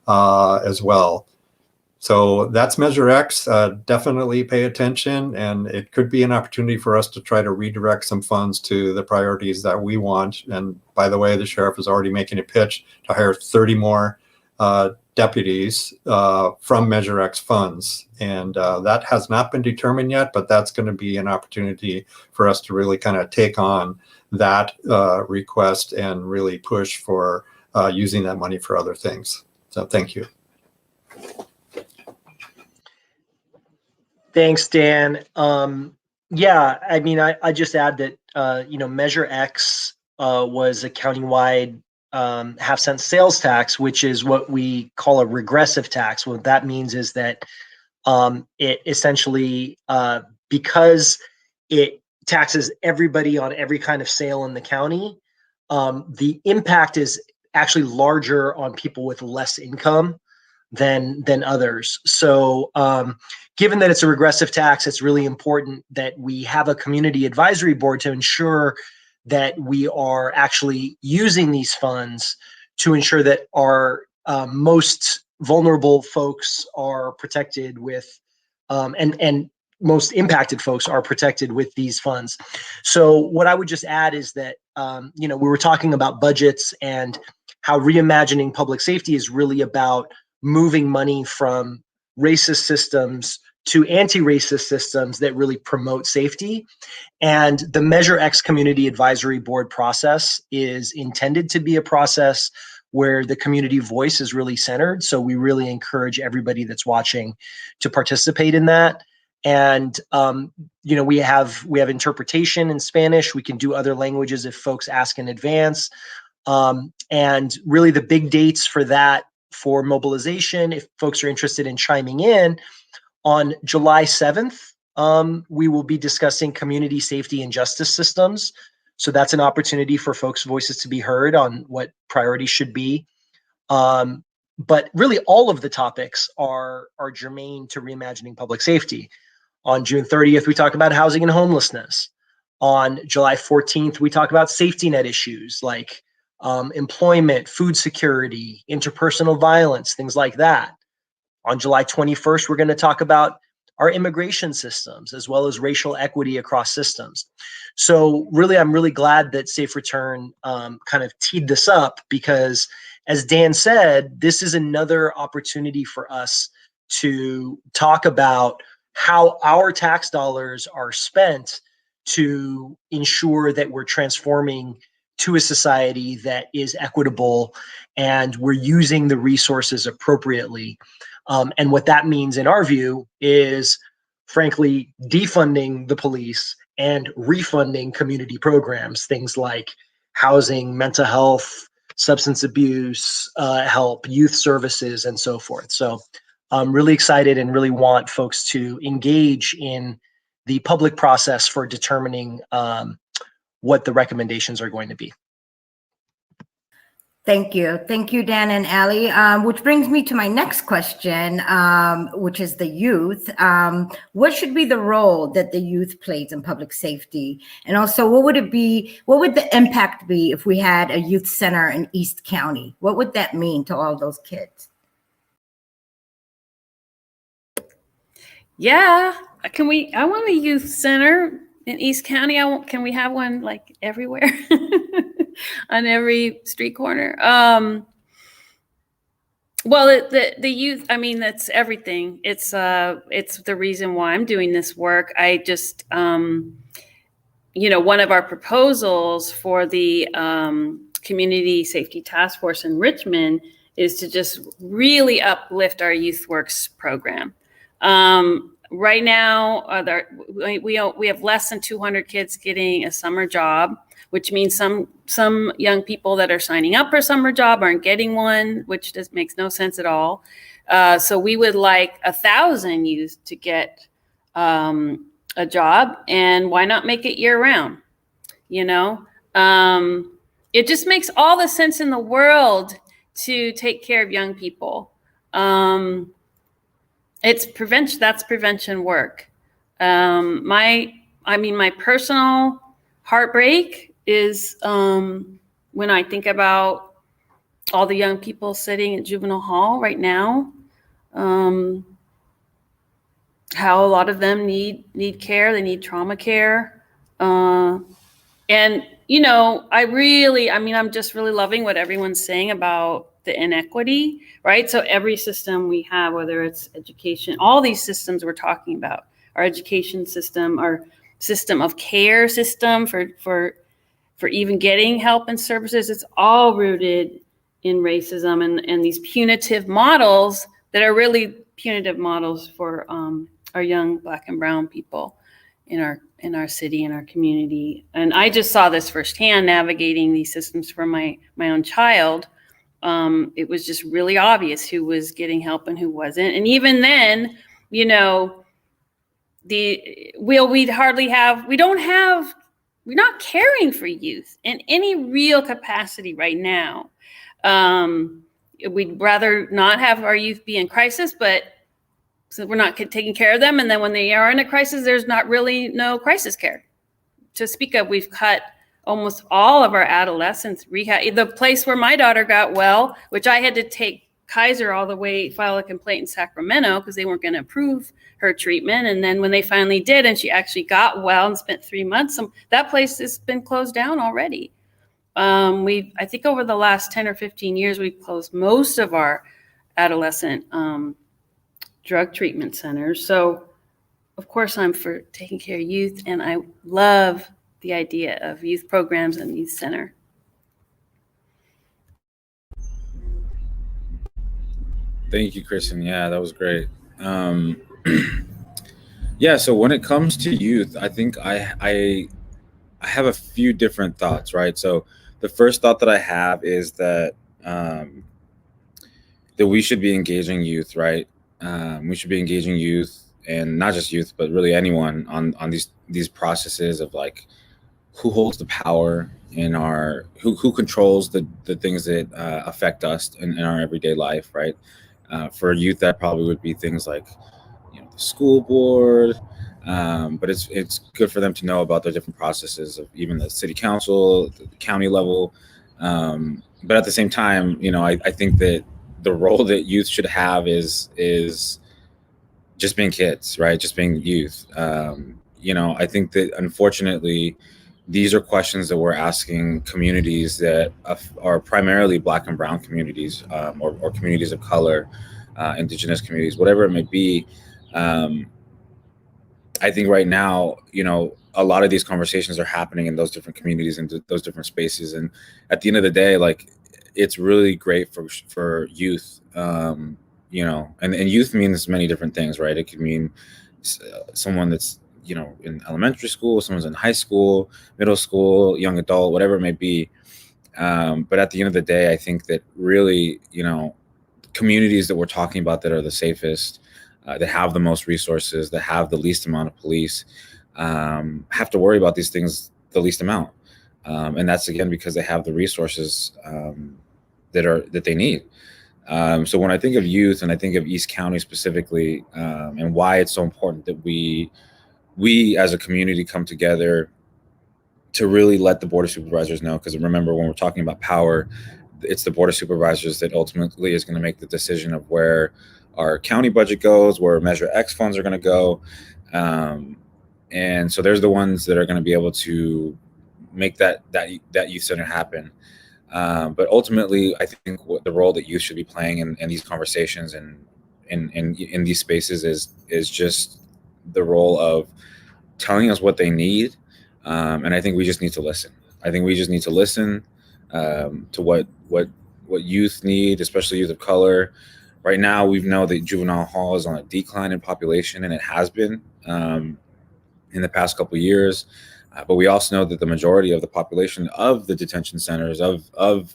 Speaker 10: as well. So that's Measure X. Definitely pay attention, and it could be an opportunity for us to try to redirect some funds to the priorities that we want. And by the way, the sheriff is already making a pitch to hire 30 more deputies from Measure X funds. And that has not been determined yet, but that's going to be an opportunity for us to really kind of take on that request and really push for using that money for other things. So thank you.
Speaker 7: Thanks, Dan. Yeah, I mean, I just add that, Measure X was a countywide half-cent sales tax, which is what we call a regressive tax. What that means is that it essentially, because it taxes everybody on every kind of sale in the county, the impact is actually larger on people with less income than others. So given that it's a regressive tax, it's really important that we have a community advisory board to ensure that we are actually using these funds to ensure that our most vulnerable folks are protected with, and most impacted folks are protected with these funds. So what I would just add is that, we were talking about budgets and how reimagining public safety is really about moving money from racist systems to anti-racist systems that really promote safety. And the Measure X Community Advisory Board process is intended to be a process where the community voice is really centered. So we really encourage everybody that's watching to participate in that. And we have interpretation in Spanish. We can do other languages if folks ask in advance. And really the big dates for that, for mobilization, if folks are interested in chiming in, on July 7th, we will be discussing community safety and justice systems. So that's an opportunity for folks' voices to be heard on what priorities should be. But really all of the topics are germane to reimagining public safety. On June 30th, we talk about housing and homelessness. On July 14th, we talk about safety net issues like employment, food security, interpersonal violence, things like that. On July 21st, we're going to talk about our immigration systems as well as racial equity across systems. So really, I'm really glad that Safe Return kind of teed this up because, as Dan said, this is another opportunity for us to talk about how our tax dollars are spent to ensure that we're transforming to a society that is equitable and we're using the resources appropriately. And what that means in our view is, frankly, defunding the police and refunding community programs, things like housing, mental health, substance abuse help, youth services, and so forth. So I'm really excited and really want folks to engage in the public process for determining what the recommendations are going to be.
Speaker 4: Thank you. Thank you, Dan and Allie. Which brings me to my next question, which is the youth. What should be the role that the youth plays in public safety? And also, what would the impact be if we had a youth center in East County? What would that mean to all those kids?
Speaker 5: Yeah, I want a youth center in East County. Can we have one like everywhere? On every street corner. Well, the youth, I mean, that's everything. It's the reason why I'm doing this work. I just, one of our proposals for the Community Safety Task Force in Richmond is to just really uplift our Youth Works program. Right now, we have less than 200 kids getting a summer job, which means some young people that are signing up for a summer job aren't getting one, which just makes no sense at all. So we would like 1,000 youth to get a job, and why not make it year round? It just makes all the sense in the world to take care of young people. It's prevention. That's prevention work. My personal heartbreak is when I think about all the young people sitting at juvenile hall right now, how a lot of them need care. They need trauma care. And, I'm just really loving what everyone's saying about the inequity, right? So every system we have, whether it's education, all these systems we're talking about, our education system, our system of care system for even getting help and services, it's all rooted in racism and these punitive models that are really punitive models for our young Black and brown people in our city, in our community. And I just saw this firsthand navigating these systems for my own child. It was just really obvious who was getting help and who wasn't. And even then, you know, we're not caring for youth in any real capacity right now. We'd rather not have our youth be in crisis, but so we're not taking care of them. And then when they are in a crisis, there's not really no crisis care to speak of. We've cut almost all of our adolescents rehab. The place where my daughter got well, which I had to take Kaiser all the way, file a complaint in Sacramento because they weren't going to approve her treatment. And then when they finally did, and she actually got well and spent 3 months, that place has been closed down already. I think over the last 10 or 15 years, we've closed most of our adolescent drug treatment centers. So of course I'm for taking care of youth, and I love the idea of youth programs and youth center.
Speaker 9: Thank you, Kristen. Yeah, that was great. Yeah, so when it comes to youth, I think I have a few different thoughts, right? So the first thought that I have is that that we should be engaging youth, right? We should be engaging youth, and not just youth, but really anyone on these processes of like who holds the power in our, who controls the things that affect us in our everyday life, right? For youth, that probably would be things like, you know, the school board, but it's good for them to know about the different processes of even the city council, the county level. But at the same time, you know, I think that the role that youth should have is just being kids, right? Just being youth. You know, I think that unfortunately, these are questions that we're asking communities that are primarily Black and brown communities, or communities of color, indigenous communities, whatever it may be. I think right now, you know, a lot of these conversations are happening in those different communities and those different spaces. And at the end of the day, like, it's really great for youth, you know, and youth means many different things, right? It could mean someone that's, you know, in elementary school, someone's in high school, middle school, young adult, whatever it may be. But at the end of the day, I think that really, you know, communities that we're talking about that are the safest, that have the most resources, that have the least amount of police, have to worry about these things the least amount. And that's, again, because they have the resources that they need. So when I think of youth, and I think of East County specifically, and why it's so important that we as a community come together to really let the Board of Supervisors know, because remember, when we're talking about power, it's the Board of Supervisors that ultimately is going to make the decision of where our county budget goes, where Measure X funds are going to go. And so there's the ones that are going to be able to make that youth center happen. But ultimately, I think what the role that youth should be playing in these conversations and in these spaces is just the role of telling us what they need. And I think we just need to listen. I think we just need to listen to what youth need, especially youth of color. Right now, we know that juvenile hall is on a decline in population, and it has been in the past couple of years. But we also know that the majority of the population of the detention centers of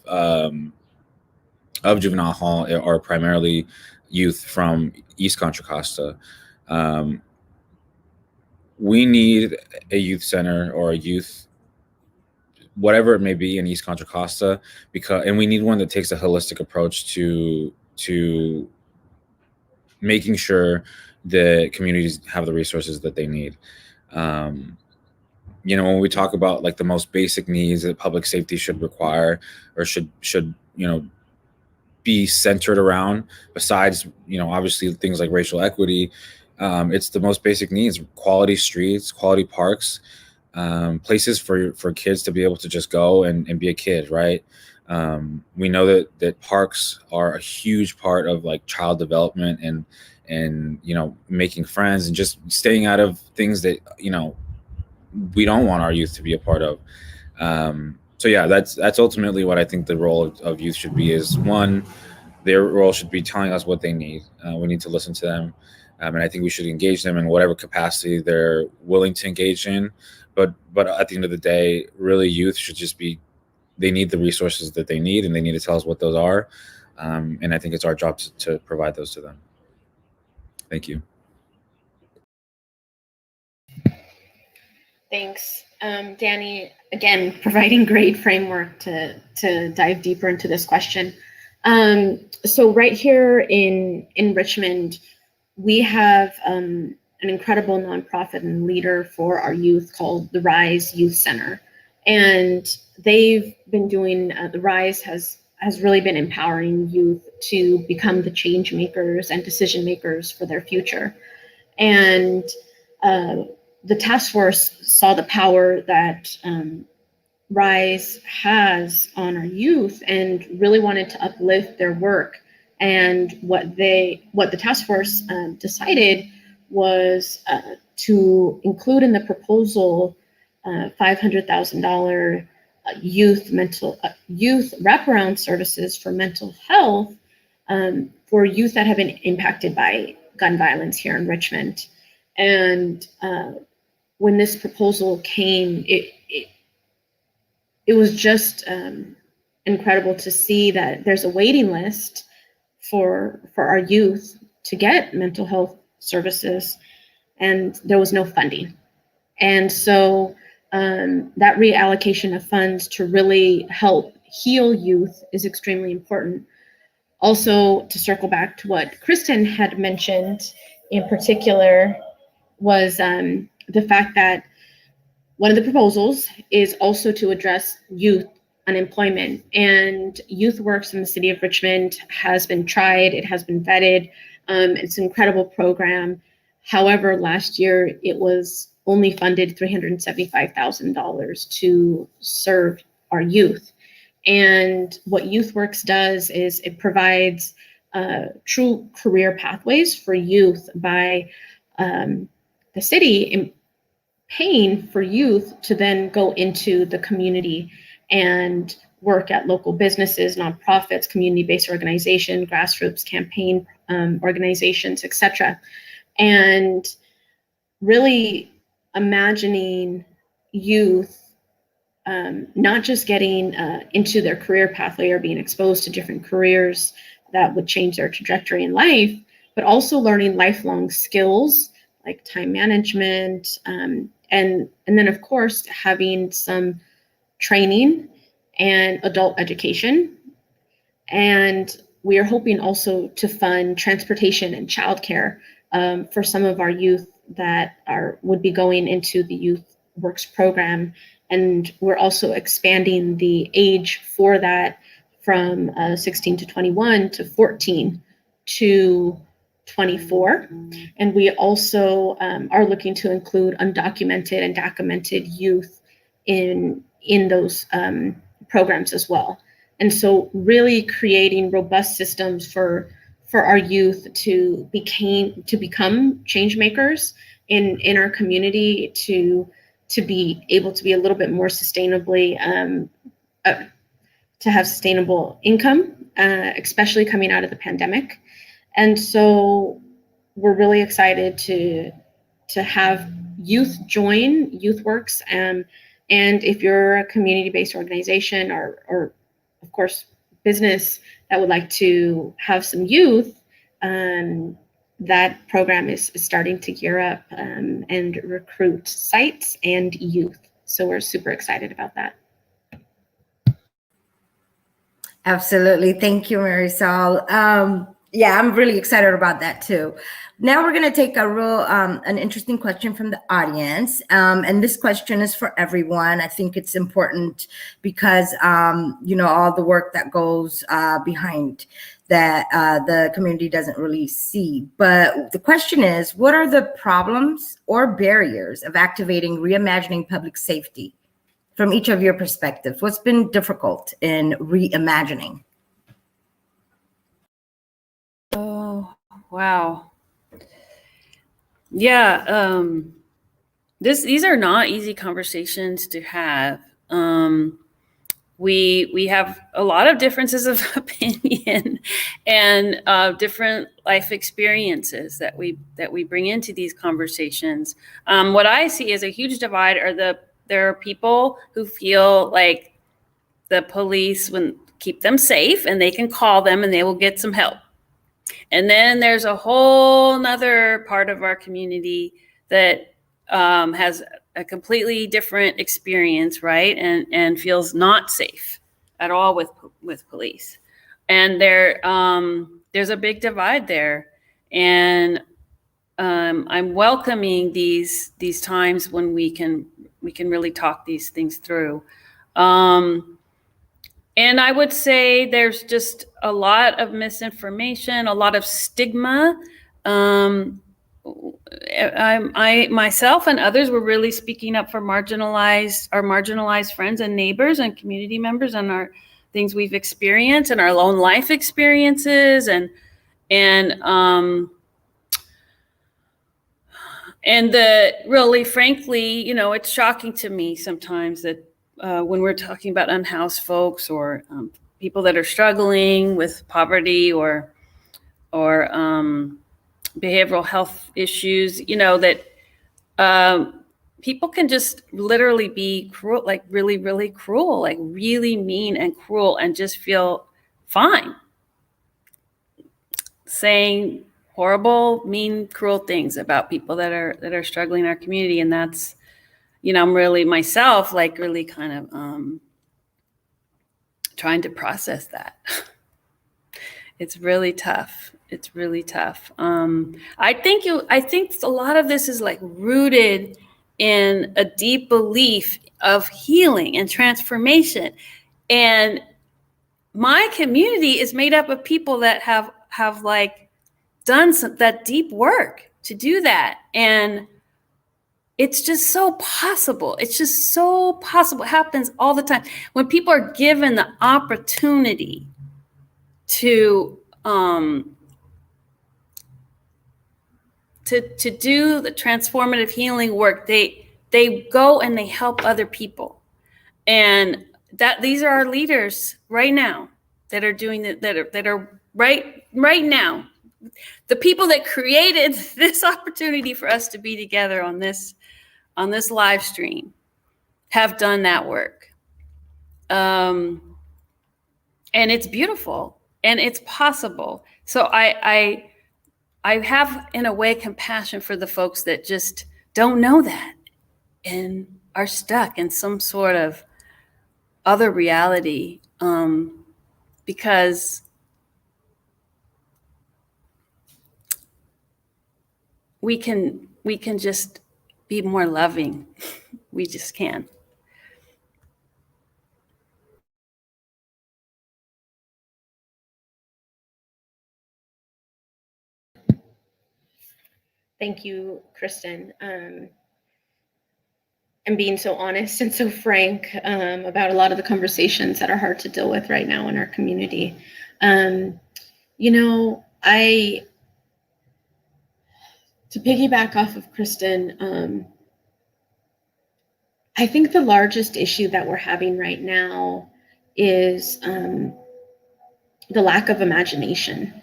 Speaker 9: juvenile hall are primarily youth from East Contra Costa. We need a youth center or a youth, whatever it may be, in East Contra Costa, and we need one that takes a holistic approach to making sure that communities have the resources that they need. You know, when we talk about like the most basic needs that public safety should require or should you know, be centered around, besides, you know, obviously things like racial equity, it's the most basic needs: quality streets, quality parks, places for kids to be able to just go and be a kid, right? We know that parks are a huge part of like child development and making friends and just staying out of things that we don't want our youth to be a part of. So yeah, that's ultimately what I think the role of youth should be. Is one, their role should be telling us what they need. We need to listen to them, and I think we should engage them in whatever capacity they're willing to engage in. But at the end of the day, really, youth should just be. They need the resources that they need, and they need to tell us what those are. And I think it's our job to provide those to them. Thank you.
Speaker 6: Thanks. Danny, again, providing great framework to dive deeper into this question. So right here in Richmond, we have an incredible nonprofit and leader for our youth called the RISE Youth Center. And they've been doing, the RISE has really been empowering youth to become the change makers and decision makers for their future. And the task force saw the power that RISE has on our youth and really wanted to uplift their work. And what the task force decided was to include in the proposal $500,000 youth wraparound services for mental health for youth that have been impacted by gun violence here in Richmond. And when this proposal came, it was just incredible to see that there's a waiting list for our youth to get mental health services, and there was no funding. And so that reallocation of funds to really help heal youth is extremely important. Also, to circle back to what Kristen had mentioned in particular, was the fact that one of the proposals is also to address youth unemployment. And YouthWorks in the city of Richmond has been tried, it has been vetted. It's an incredible program. However, last year it was only funded $375,000 to serve our youth. And what YouthWorks does is it provides true career pathways for youth by the city paying for youth to then go into the community and work at local businesses, nonprofits, community-based organizations, grassroots campaign organizations, etc. And really imagining youth not just getting into their career pathway or being exposed to different careers that would change their trajectory in life, but also learning lifelong skills like time management, and then of course having some training and adult education. And we are hoping also to fund transportation and childcare for some of our youth that would be going into the YouthWorks program. And we're also expanding the age for that from 16 to 21 to 14 to 24. And we also are looking to include undocumented and documented youth in those programs as well. And so really creating robust systems for our youth to become change makers in our community, to be able to be a little bit more sustainably, to have sustainable income, especially coming out of the pandemic. And so we're really excited to have youth join YouthWorks. And if you're a community-based organization or of course, business that would like to have some youth, that program is starting to gear up and recruit sites and youth. So we're super excited about that.
Speaker 4: Absolutely. Thank you, Marisol. Yeah, I'm really excited about that too. Now we're going to take an interesting question from the audience. And this question is for everyone. I think it's important because, all the work that goes behind that the community doesn't really see. But the question is, what are the problems or barriers of activating reimagining public safety from each of your perspectives. What's been difficult in reimagining?
Speaker 5: Oh, wow. Yeah, these are not easy conversations to have. We have a lot of differences of opinion and different life experiences that we bring into these conversations. What I see as a huge divide are there are people who feel like the police will keep them safe and they can call them and they will get some help. And then there's a whole nother part of our community that has a completely different experience, right? And feels not safe at all with police. And there's a big divide there. And I'm welcoming these times when we can really talk these things through. And I would say there's just a lot of misinformation, a lot of stigma. I myself and others were really speaking up for our marginalized friends and neighbors and community members and our things we've experienced and our own life experiences and really frankly, it's shocking to me sometimes that when we're talking about unhoused folks or people that are struggling with poverty or behavioral health issues, that people can just literally be cruel, like really, really cruel, like really mean and cruel, and just feel fine saying horrible, mean, cruel things about people that are struggling in our community. And that's, I'm really myself, like really kind of trying to process that. It's really tough. It's really tough. I think a lot of this is like rooted in a deep belief of healing and transformation. And my community is made up of people that have like done that deep work to do that. And it's just so possible. It's just so possible. It happens all the time. When people are given the opportunity to do the transformative healing work, they go and they help other people. And that these are our leaders right now that are doing that are right now. The people that created this opportunity for us to be together on this live stream have done that work. And it's beautiful and it's possible. So I have, in a way, compassion for the folks that just don't know that and are stuck in some sort of other reality, because we can just be more loving. We just can.
Speaker 6: Thank you, Kristen, and being so honest and so frank about a lot of the conversations that are hard to deal with right now in our community. To piggyback off of Kristen, I think the largest issue that we're having right now is the lack of imagination,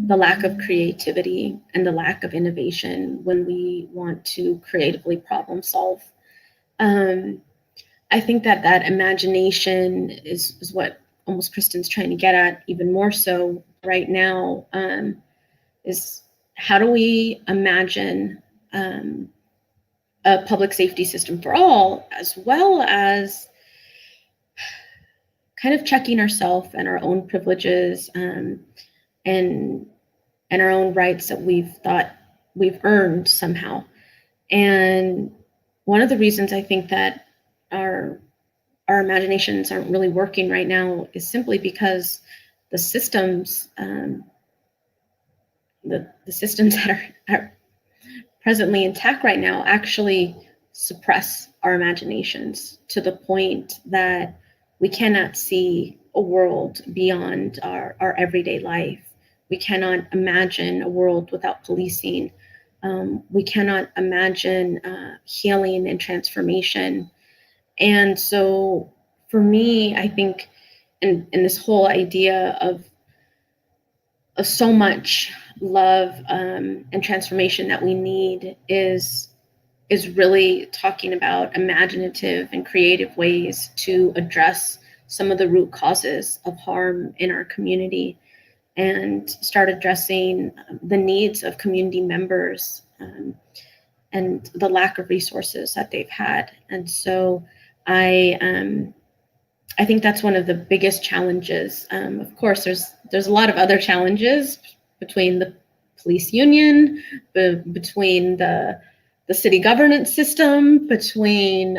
Speaker 6: the lack of creativity, and the lack of innovation when we want to creatively problem solve. I think that imagination is what almost Kristen's trying to get at even more so right now, is how do we imagine a public safety system for all, as well as kind of checking ourselves and our own privileges and our own rights that we've thought we've earned somehow. And one of the reasons I think that our imaginations aren't really working right now is simply because the systems, the systems that are presently intact right now actually suppress our imaginations to the point that we cannot see a world beyond our everyday life. We cannot imagine a world without policing. We cannot imagine healing and transformation. And so for me, I think in this whole idea of so much love and transformation that we need is really talking about imaginative and creative ways to address some of the root causes of harm in our community and start addressing the needs of community members and the lack of resources that they've had. And so I think that's one of the biggest challenges. Of course, there's a lot of other challenges between the police union, between the city governance system, between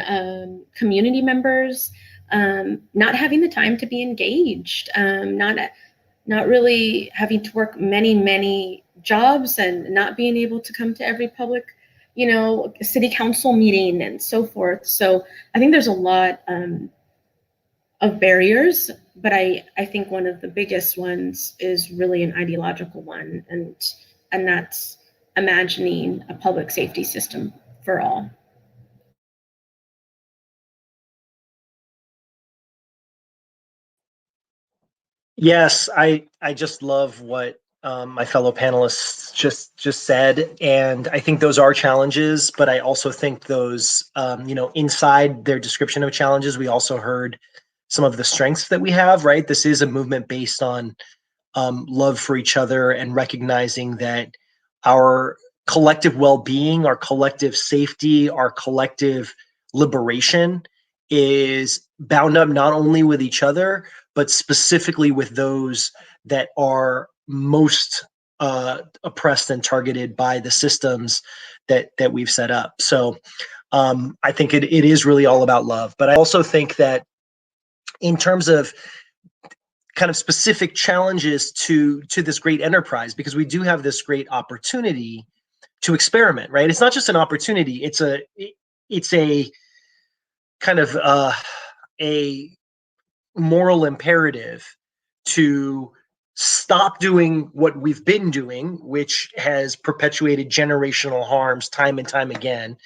Speaker 6: community members, not having the time to be engaged, not really having to work many jobs and not being able to come to every public, city council meeting and so forth. So I think there's a lot of barriers, but I think one of the biggest ones is really an ideological one, and that's imagining a public safety system for all.
Speaker 7: Yes, I just love what my fellow panelists just said, and I think those are challenges. But I also think those, inside their description of challenges, we also heard some of the strengths that we have. Right, this is a movement based on love for each other and recognizing that our collective well-being, our collective safety, our collective liberation is bound up not only with each other, but specifically with those that are most oppressed and targeted by the systems that we've set up. So I think it is really all about love. But I also think that in terms of kind of specific challenges to this great enterprise, because we do have this great opportunity to experiment, right? It's not just an opportunity; it's a kind of a moral imperative to stop doing what we've been doing, which has perpetuated generational harms time and time again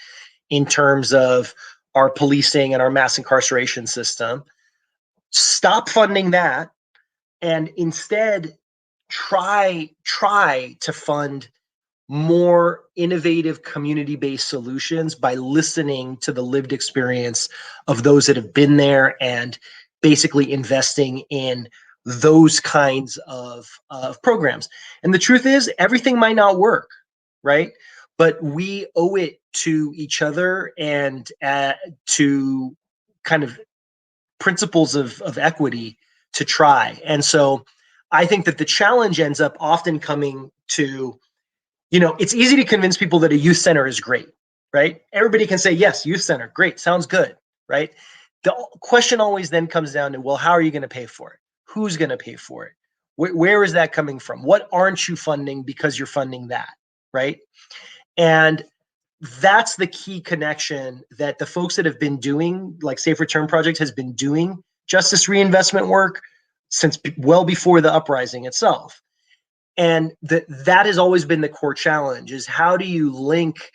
Speaker 7: in terms of our policing and our mass incarceration system. Stop funding that and instead try to fund more innovative community-based solutions by listening to the lived experience of those that have been there and basically investing in those kinds of programs. And the truth is, everything might not work, right? But we owe it to each other and to kind of principles of equity to try. And so I think that the challenge ends up often coming to, it's easy to convince people that a youth center is great, right? Everybody can say, yes, youth center, great, sounds good, right? The question always then comes down to, well, how are you going to pay for it? Who's going to pay for it? Where is that coming from? What aren't you funding because you're funding that, right? And that's the key connection that the folks that have been doing, like Safe Return Project has been doing justice reinvestment work since well before the uprising itself. And that has always been the core challenge, is how do you link,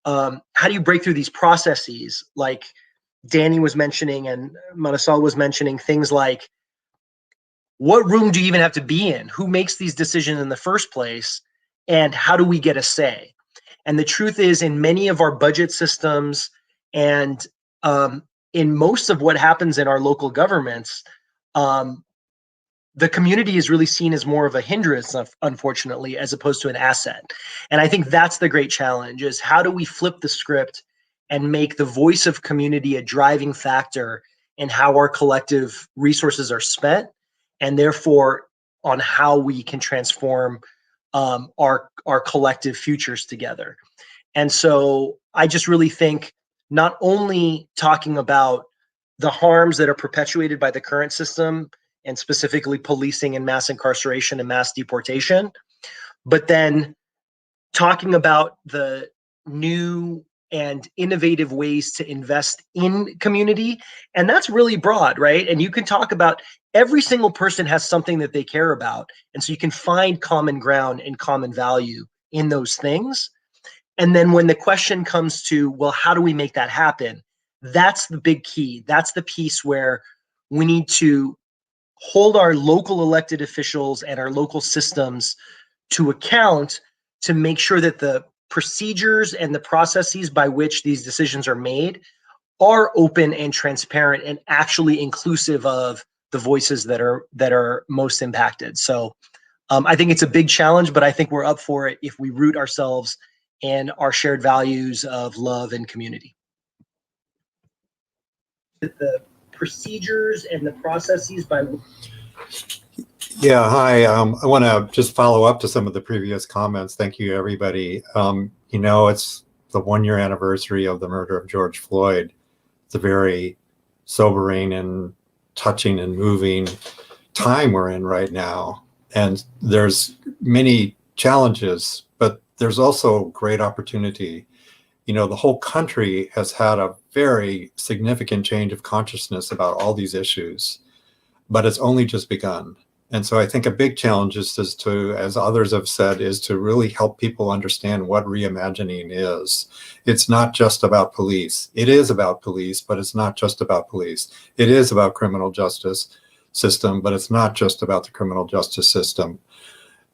Speaker 7: how do you break through these processes like Danny was mentioning and Marisol was mentioning, things like, what room do you even have to be in? Who makes these decisions in the first place? And how do we get a say? And the truth is, in many of our budget systems and in most of what happens in our local governments, the community is really seen as more of a hindrance, unfortunately, as opposed to an asset. And I think that's the great challenge, is how do we flip the script and make the voice of community a driving factor in how our collective resources are spent, and therefore on how we can transform our collective futures together. And so I just really think not only talking about the harms that are perpetuated by the current system, and specifically policing and mass incarceration and mass deportation, but then talking about the new and innovative ways to invest in community. And that's really broad, right? And you can talk about every single person has something that they care about. And so you can find common ground and common value in those things. And then when the question comes to, well, how do we make that happen? That's the big key. That's the piece where we need to hold our local elected officials and our local systems to account to make sure that the procedures and the processes by which these decisions are made are open and transparent and actually inclusive of the voices that are most impacted. So I think it's a big challenge, but I think we're up for it if we root ourselves in our shared values of love and community. The procedures and the processes by
Speaker 10: Yeah, hi. I want to just follow up to some of the previous comments. Thank you, everybody. You know, it's the 1-year anniversary of the murder of George Floyd. It's a very sobering and touching and moving time we're in right now. And there's many challenges, but there's also great opportunity. You know, the whole country has had a very significant change of consciousness about all these issues, but it's only just begun. And so I think a big challenge is to, as others have said, is to really help people understand what reimagining is. It's not just about police. It is about police, but it's not just about police. It is about criminal justice system, but it's not just about the criminal justice system.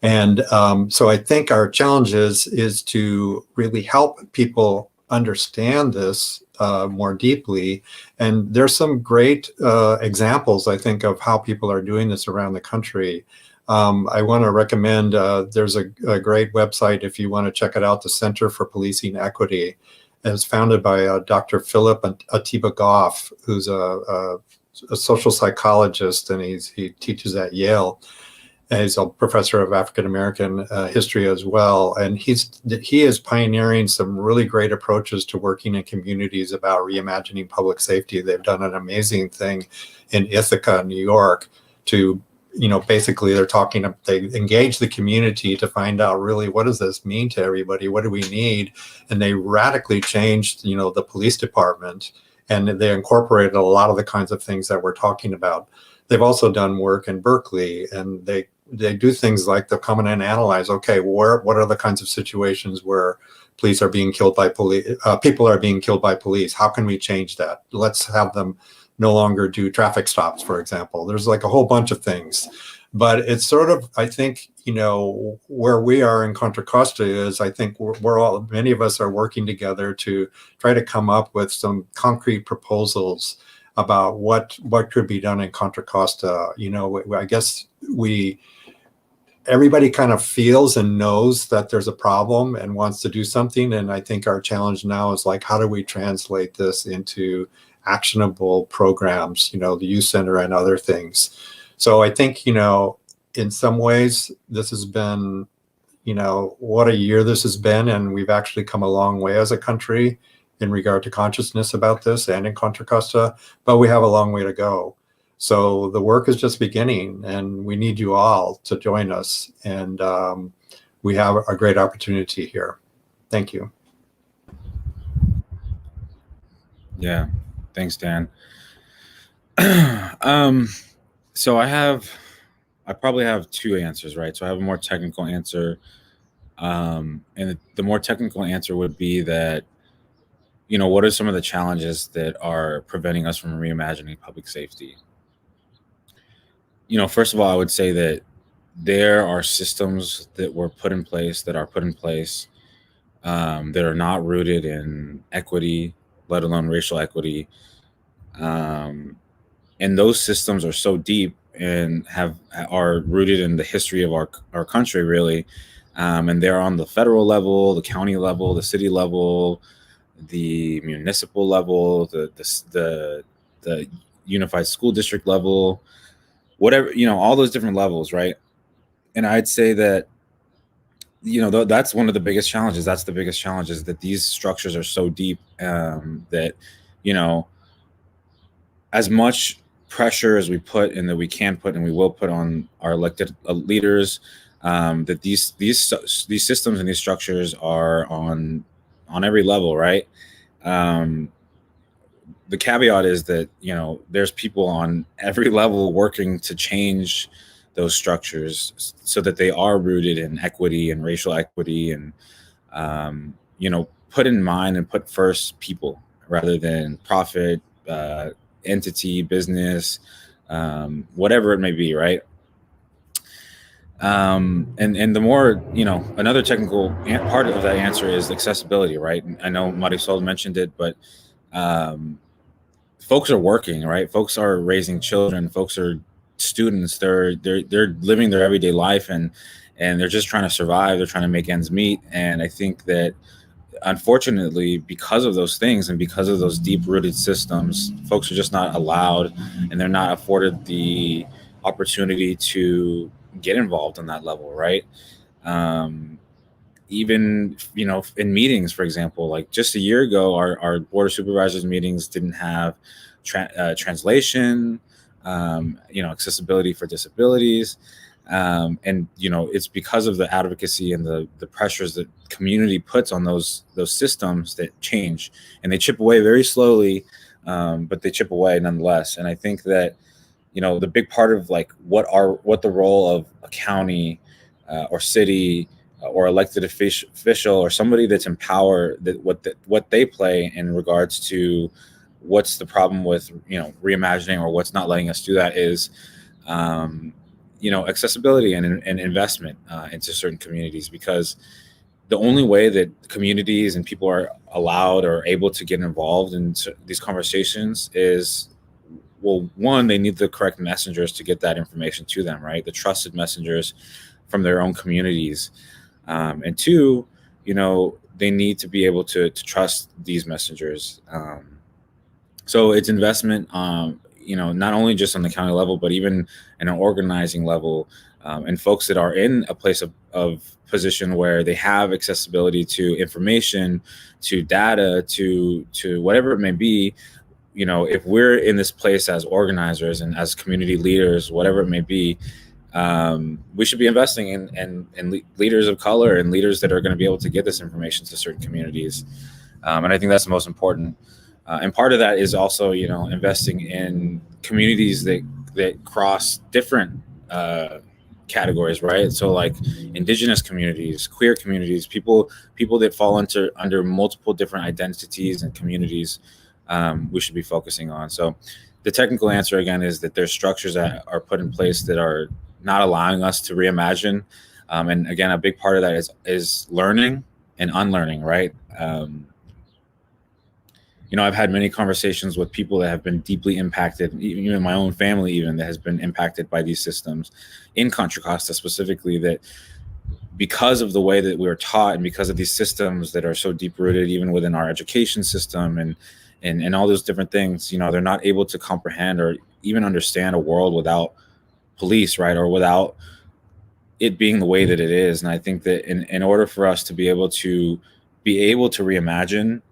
Speaker 10: And so I think our challenge is to really help people understand this more deeply. And there's some great examples, I think, of how people are doing this around the country. I want to recommend, there's a great website if you want to check it out, the Center for Policing Equity. It's founded by Dr. Philip Atiba Goff, who's a social psychologist, and he teaches at Yale. And he's a professor of African American history as well, and he is pioneering some really great approaches to working in communities about reimagining public safety. They've done an amazing thing in Ithaca, New York, to, you know, basically they engage the community to find out really what does this mean to everybody, what do we need, and they radically changed, you know, the police department, and they incorporated a lot of the kinds of things that we're talking about. They've also done work in Berkeley, and they do things like they'll come in and analyze, okay, what are the kinds of situations where police are being killed by police, people are being killed by police? How can we change that? Let's have them no longer do traffic stops, for example. There's like a whole bunch of things. But it's sort of, I think, you know, where we are in Contra Costa is, I think many of us are working together to try to come up with some concrete proposals about what could be done in Contra Costa. You know, I guess everybody kind of feels and knows that there's a problem and wants to do something. And I think our challenge now is like, how do we translate this into actionable programs, you know, the youth center and other things. So I think, you know, in some ways this has been, you know, what a year this has been, and we've actually come a long way as a country in regard to consciousness about this and in Contra Costa, but we have a long way to go. So the work is just beginning, and we need you all to join us. And we have a great opportunity here. Thank you.
Speaker 9: Yeah, thanks, Dan. So I probably have two answers, right? So I have a more technical answer. And the more technical answer would be that, you know, what are some of the challenges that are preventing us from reimagining public safety? You know, first of all, I would say that there are systems that were put in place, that are not rooted in equity, let alone racial equity. And those systems are so deep and are rooted in the history of our country, really. And they're on the federal level, the county level, the city level, the municipal level, the unified school district level, whatever, you know, all those different levels, right? And I'd say that, you know, that's one of the biggest challenges. That's the biggest challenge, is that these structures are so deep that, you know, as much pressure as we put and that we can put and we will put on our elected leaders, that these systems and these structures are on on every level, right? The caveat is that, you know, there's people on every level working to change those structures so that they are rooted in equity and racial equity, and you know, put in mind and put first people rather than profit, entity, business, whatever it may be, right? And the more, you know, another technical part of that answer is accessibility, right? I know Marisol mentioned it, but folks are working, right? Folks are raising children. Folks are students. They're living their everyday life, and they're just trying to survive. They're trying to make ends meet. And I think that, unfortunately, because of those things and because of those deep-rooted systems, folks are just not allowed, and they're not afforded the opportunity to get involved on that level, right? Even, you know, in meetings, for example, like just a year ago, our board of supervisors meetings didn't have translation, you know, accessibility for disabilities. And, you know, it's because of the advocacy and the pressures that community puts on those systems that change, and they chip away very slowly, but they chip away nonetheless. And I think that, you know, the big part of like what the role of a county or city or elected official or somebody that's empowered, that what they play in regards to what's the problem with, you know, reimagining, or what's not letting us do that, is you know, accessibility and investment into certain communities. Because the only way that communities and people are allowed or able to get involved in these conversations is, well, one, they need the correct messengers to get that information to them, right? The trusted messengers from their own communities. And two, you know, they need to be able to trust these messengers. So it's investment, you know, not only just on the county level, but even in an organizing level, and folks that are in a place of position where they have accessibility to information, to data, to whatever it may be. You know, if we're in this place as organizers and as community leaders, whatever it may be, we should be investing in leaders of color and leaders that are going to be able to get this information to certain communities. And I think that's the most important. And part of that is also, you know, investing in communities that cross different categories, right? So like indigenous communities, queer communities, people that fall under multiple different identities and communities. We should be focusing on. So the technical answer again is that there's structures that are put in place that are not allowing us to reimagine. And again, a big part of that is learning and unlearning, right? You know, I've had many conversations with people that have been deeply impacted, even my own family, even that has been impacted by these systems in Contra Costa specifically, that because of the way that we were taught and because of these systems that are so deep rooted, even within our education system and all those different things, you know, they're not able to comprehend or even understand a world without police, right? Or without it being the way that it is. And I think that in order for us to be able to reimagine,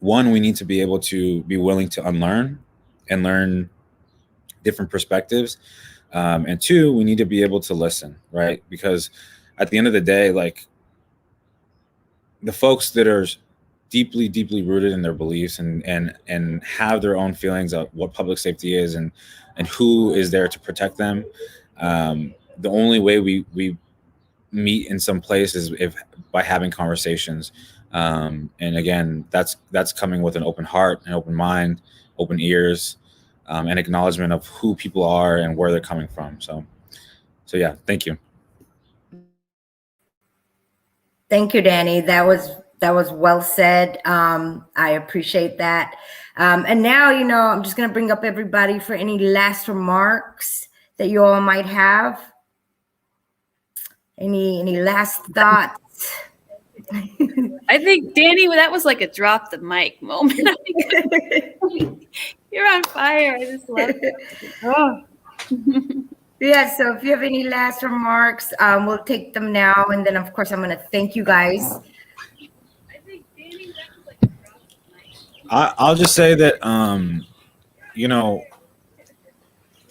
Speaker 9: one, we need to be able to be willing to unlearn and learn different perspectives. And two, we need to be able to listen, right? Because at the end of the day, like the folks that are deeply, deeply rooted in their beliefs and have their own feelings of what public safety is and who is there to protect them. The only way we meet in some place is by having conversations. And again, that's coming with an open heart, an open mind, open ears, and acknowledgement of who people are and where they're coming from. So yeah, thank you.
Speaker 4: Thank you, Danny. That was well said. I appreciate that. And now, you know, I'm just going to bring up everybody for any last remarks that you all might have. Any last thoughts?
Speaker 5: I think, Danny, that was like a drop the mic moment. You're on fire. I just love it. Oh.
Speaker 4: Yeah, so if you have any last remarks, we'll take them now. And then, of course, I'm going to thank you guys.
Speaker 9: I'll just say that, you know,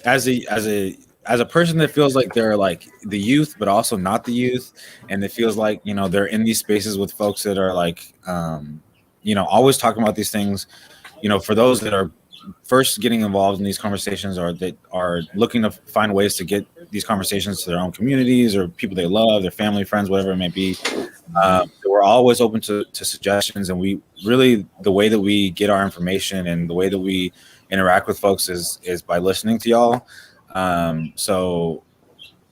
Speaker 9: as a as a person that feels like they're like the youth, but also not the youth, and it feels like, you know, they're in these spaces with folks that are like, you know, always talking about these things, you know, for those that are first getting involved in these conversations or that are looking to find ways to get these conversations to their own communities or people they love, their family, friends, whatever it may be. We're always open to suggestions, and we really, the way that we get our information and the way that we interact with folks is by listening to y'all. So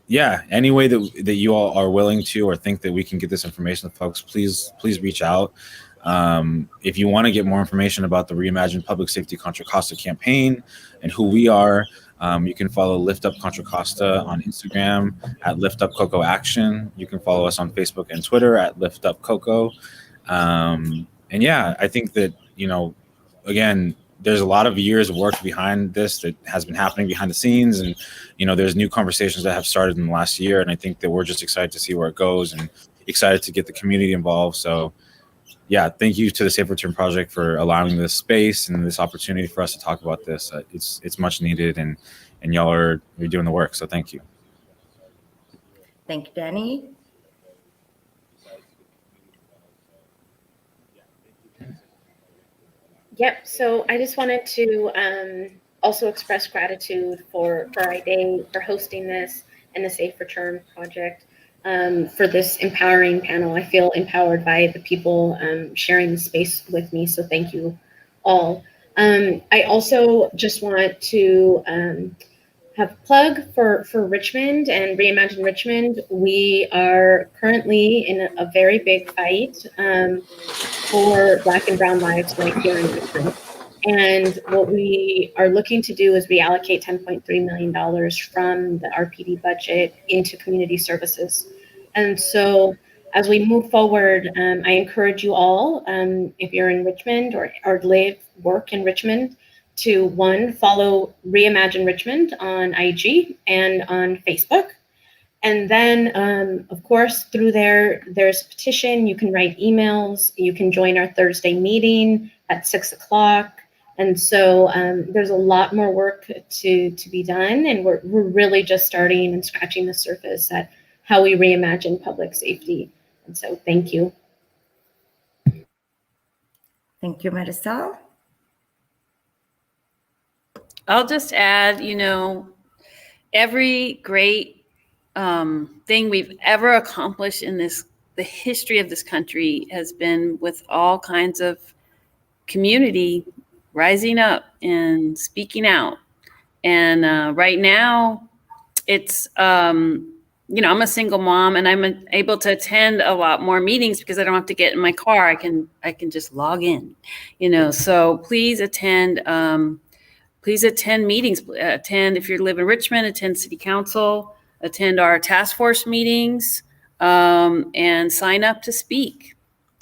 Speaker 9: yeah, any way that you all are willing to or think that we can get this information to folks, please reach out. If you want to get more information about the Reimagine Public Safety Contra Costa campaign and who we are, you can follow Lift Up Contra Costa on Instagram at Lift Up Coco Action. You can follow us on Facebook and Twitter at Lift Up Coco. And yeah, I think that, you know, again, there's a lot of years of work behind this that has been happening behind the scenes. And, you know, there's new conversations that have started in the last year. And I think that we're just excited to see where it goes and excited to get the community involved. So yeah, thank you to the Safe Return Project for allowing this space and this opportunity for us to talk about this. It's much needed, and you're doing the work. So thank you.
Speaker 4: Thank you, Danny.
Speaker 6: Yep. So I just wanted to also express gratitude for IDAY for hosting this and the Safe Return Project. For this empowering panel. I feel empowered by the people sharing the space with me, so thank you all. I also just want to have a plug for Richmond and Reimagine Richmond. We are currently in a very big fight for Black and Brown lives right here in Richmond. And what we are looking to do is reallocate $10.3 million from the RPD budget into community services. And so as we move forward, I encourage you all, if you're in Richmond or live, work in Richmond, to one, follow Reimagine Richmond on IG and on Facebook. And then, of course, through there's a petition. You can write emails. You can join our Thursday meeting at 6 o'clock. And so there's a lot more work to be done, and we're really just starting and scratching the surface at how we reimagine public safety. And so thank you.
Speaker 4: Thank you, Marisol.
Speaker 5: I'll just add, you know, every great thing we've ever accomplished in the history of this country has been with all kinds of community rising up and speaking out. And right now it's, you know, I'm a single mom and I'm able to attend a lot more meetings because I don't have to get in my car. I can just log in, you know, so please attend meetings, attend, if you live in Richmond, attend city council, attend our task force meetings, and sign up to speak.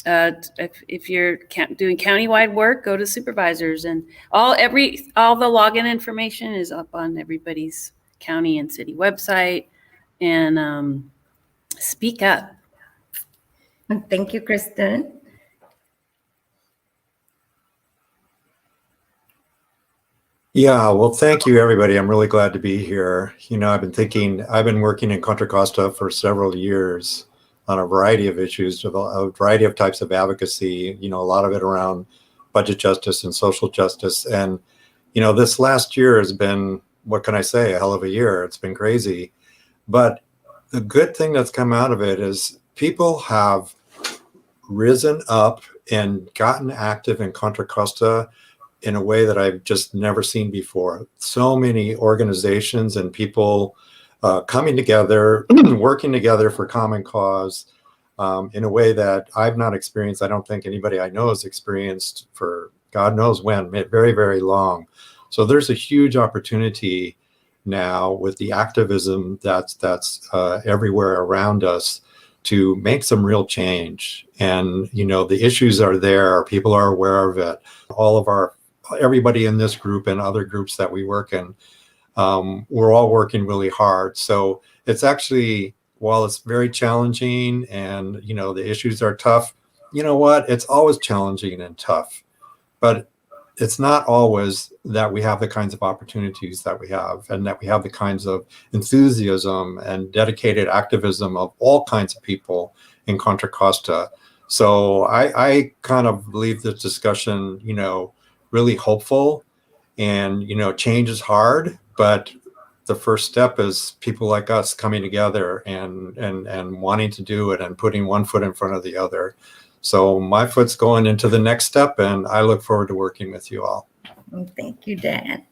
Speaker 5: If you're doing countywide work, go to supervisors, and all the login information is up on everybody's county and city website. And speak up.
Speaker 4: Thank you, Kristen.
Speaker 10: Yeah, well, thank you, everybody. I'm really glad to be here. You know, I've been working in Contra Costa for several years on a variety of issues, a variety of types of advocacy, you know, a lot of it around budget justice and social justice. And, you know, this last year has been, what can I say, a hell of a year. It's been crazy. But the good thing that's come out of it is people have risen up and gotten active in Contra Costa in a way that I've just never seen before. So many organizations and people coming together, working together for common cause in a way that I've not experienced. I don't think anybody I know has experienced for God knows when, very, very long. So there's a huge opportunity now with the activism that's everywhere around us to make some real change. And, you know, the issues are there, people are aware of it. Everybody in this group and other groups that we work in, we're all working really hard. So it's actually, while it's very challenging and, you know, the issues are tough, you know what, it's always challenging and tough, but it's not always that we have the kinds of opportunities that we have, and that we have the kinds of enthusiasm and dedicated activism of all kinds of people in Contra Costa. So I kind of leave this discussion, really hopeful. And, change is hard, but the first step is people like us coming together and wanting to do it and putting one foot in front of the other. So my foot's going into the next step, and I look forward to working with you all.
Speaker 4: Thank you, Dan.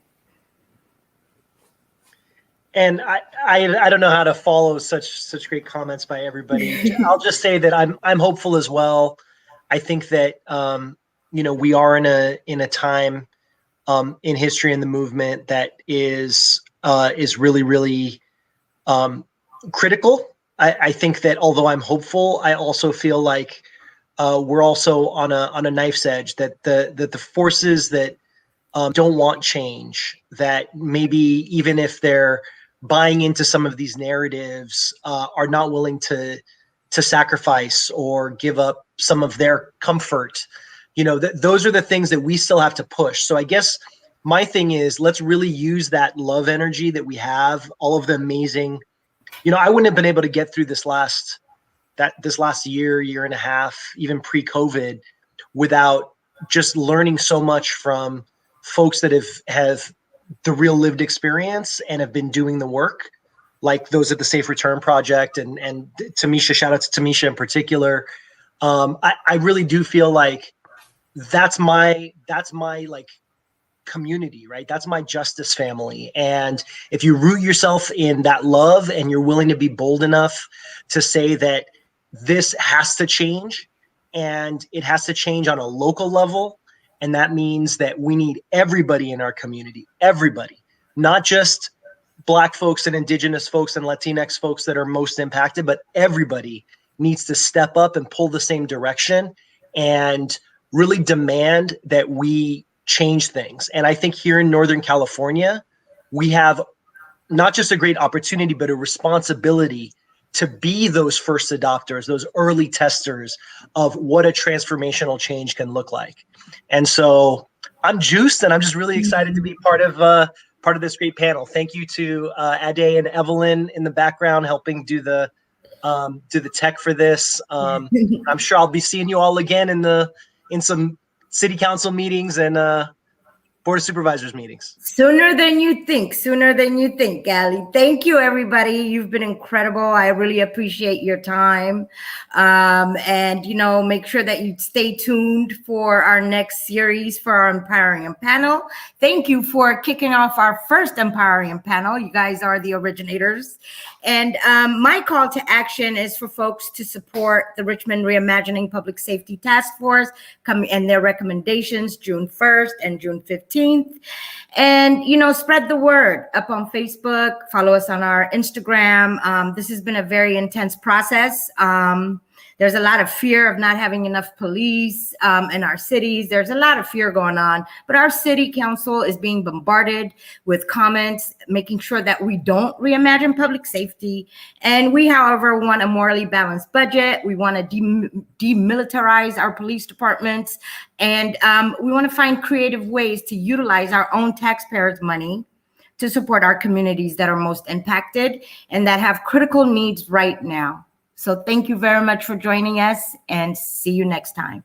Speaker 7: And I don't know how to follow such great comments by everybody. I'll just say that I'm hopeful as well. I think that we are in a time in history in the movement that is really, really critical. I think that although I'm hopeful, I also feel like we're also on a knife's edge, that the forces that don't want change, that maybe even if they're buying into some of these narratives, are not willing to sacrifice or give up some of their comfort. Those are the things that we still have to push. So I guess my thing is, let's really use that love energy that we have, all of the amazing, I wouldn't have been able to get through this last year and a half, even pre-COVID, without just learning so much from folks that have the real lived experience and have been doing the work, like those at the Safe Return Project and Tamisha. Shout out to Tamisha in particular. I really do feel like that's my like community, right? That's my justice family. And if you root yourself in that love and you're willing to be bold enough to say that this has to change, and it has to change on a local level, and that means that we need everybody in our community, everybody, not just Black folks and Indigenous folks and Latinx folks that are most impacted, but everybody needs to step up and pull the same direction and really demand that we change things. And I think here in Northern California, we have not just a great opportunity, but a responsibility to be those first adopters, those early testers of what a transformational change can look like. And so I'm juiced, and I'm just really excited to be part of this great panel. Thank you to Ade and Evelyn in the background helping do the tech for this. I'm sure I'll be seeing you all again in some city council meetings and Board of Supervisors meetings.
Speaker 4: Sooner than you think, Allie. Thank you, everybody. You've been incredible. I really appreciate your time. And, make sure that you stay tuned for our next series for our Empowering panel. Thank you for kicking off our first Empowering panel. You guys are the originators. And my call to action is for folks to support the Richmond Reimagining Public Safety Task Force and their recommendations June 1st and June 15th. And, spread the word up on Facebook, follow us on our Instagram. This has been a very intense process. There's a lot of fear of not having enough police in our cities. There's a lot of fear going on, but our city council is being bombarded with comments, making sure that we don't reimagine public safety. And we, however, want a morally balanced budget. We want to demilitarize our police departments. And we want to find creative ways to utilize our own taxpayers' money to support our communities that are most impacted and that have critical needs right now. So thank you very much for joining us, and see you next time.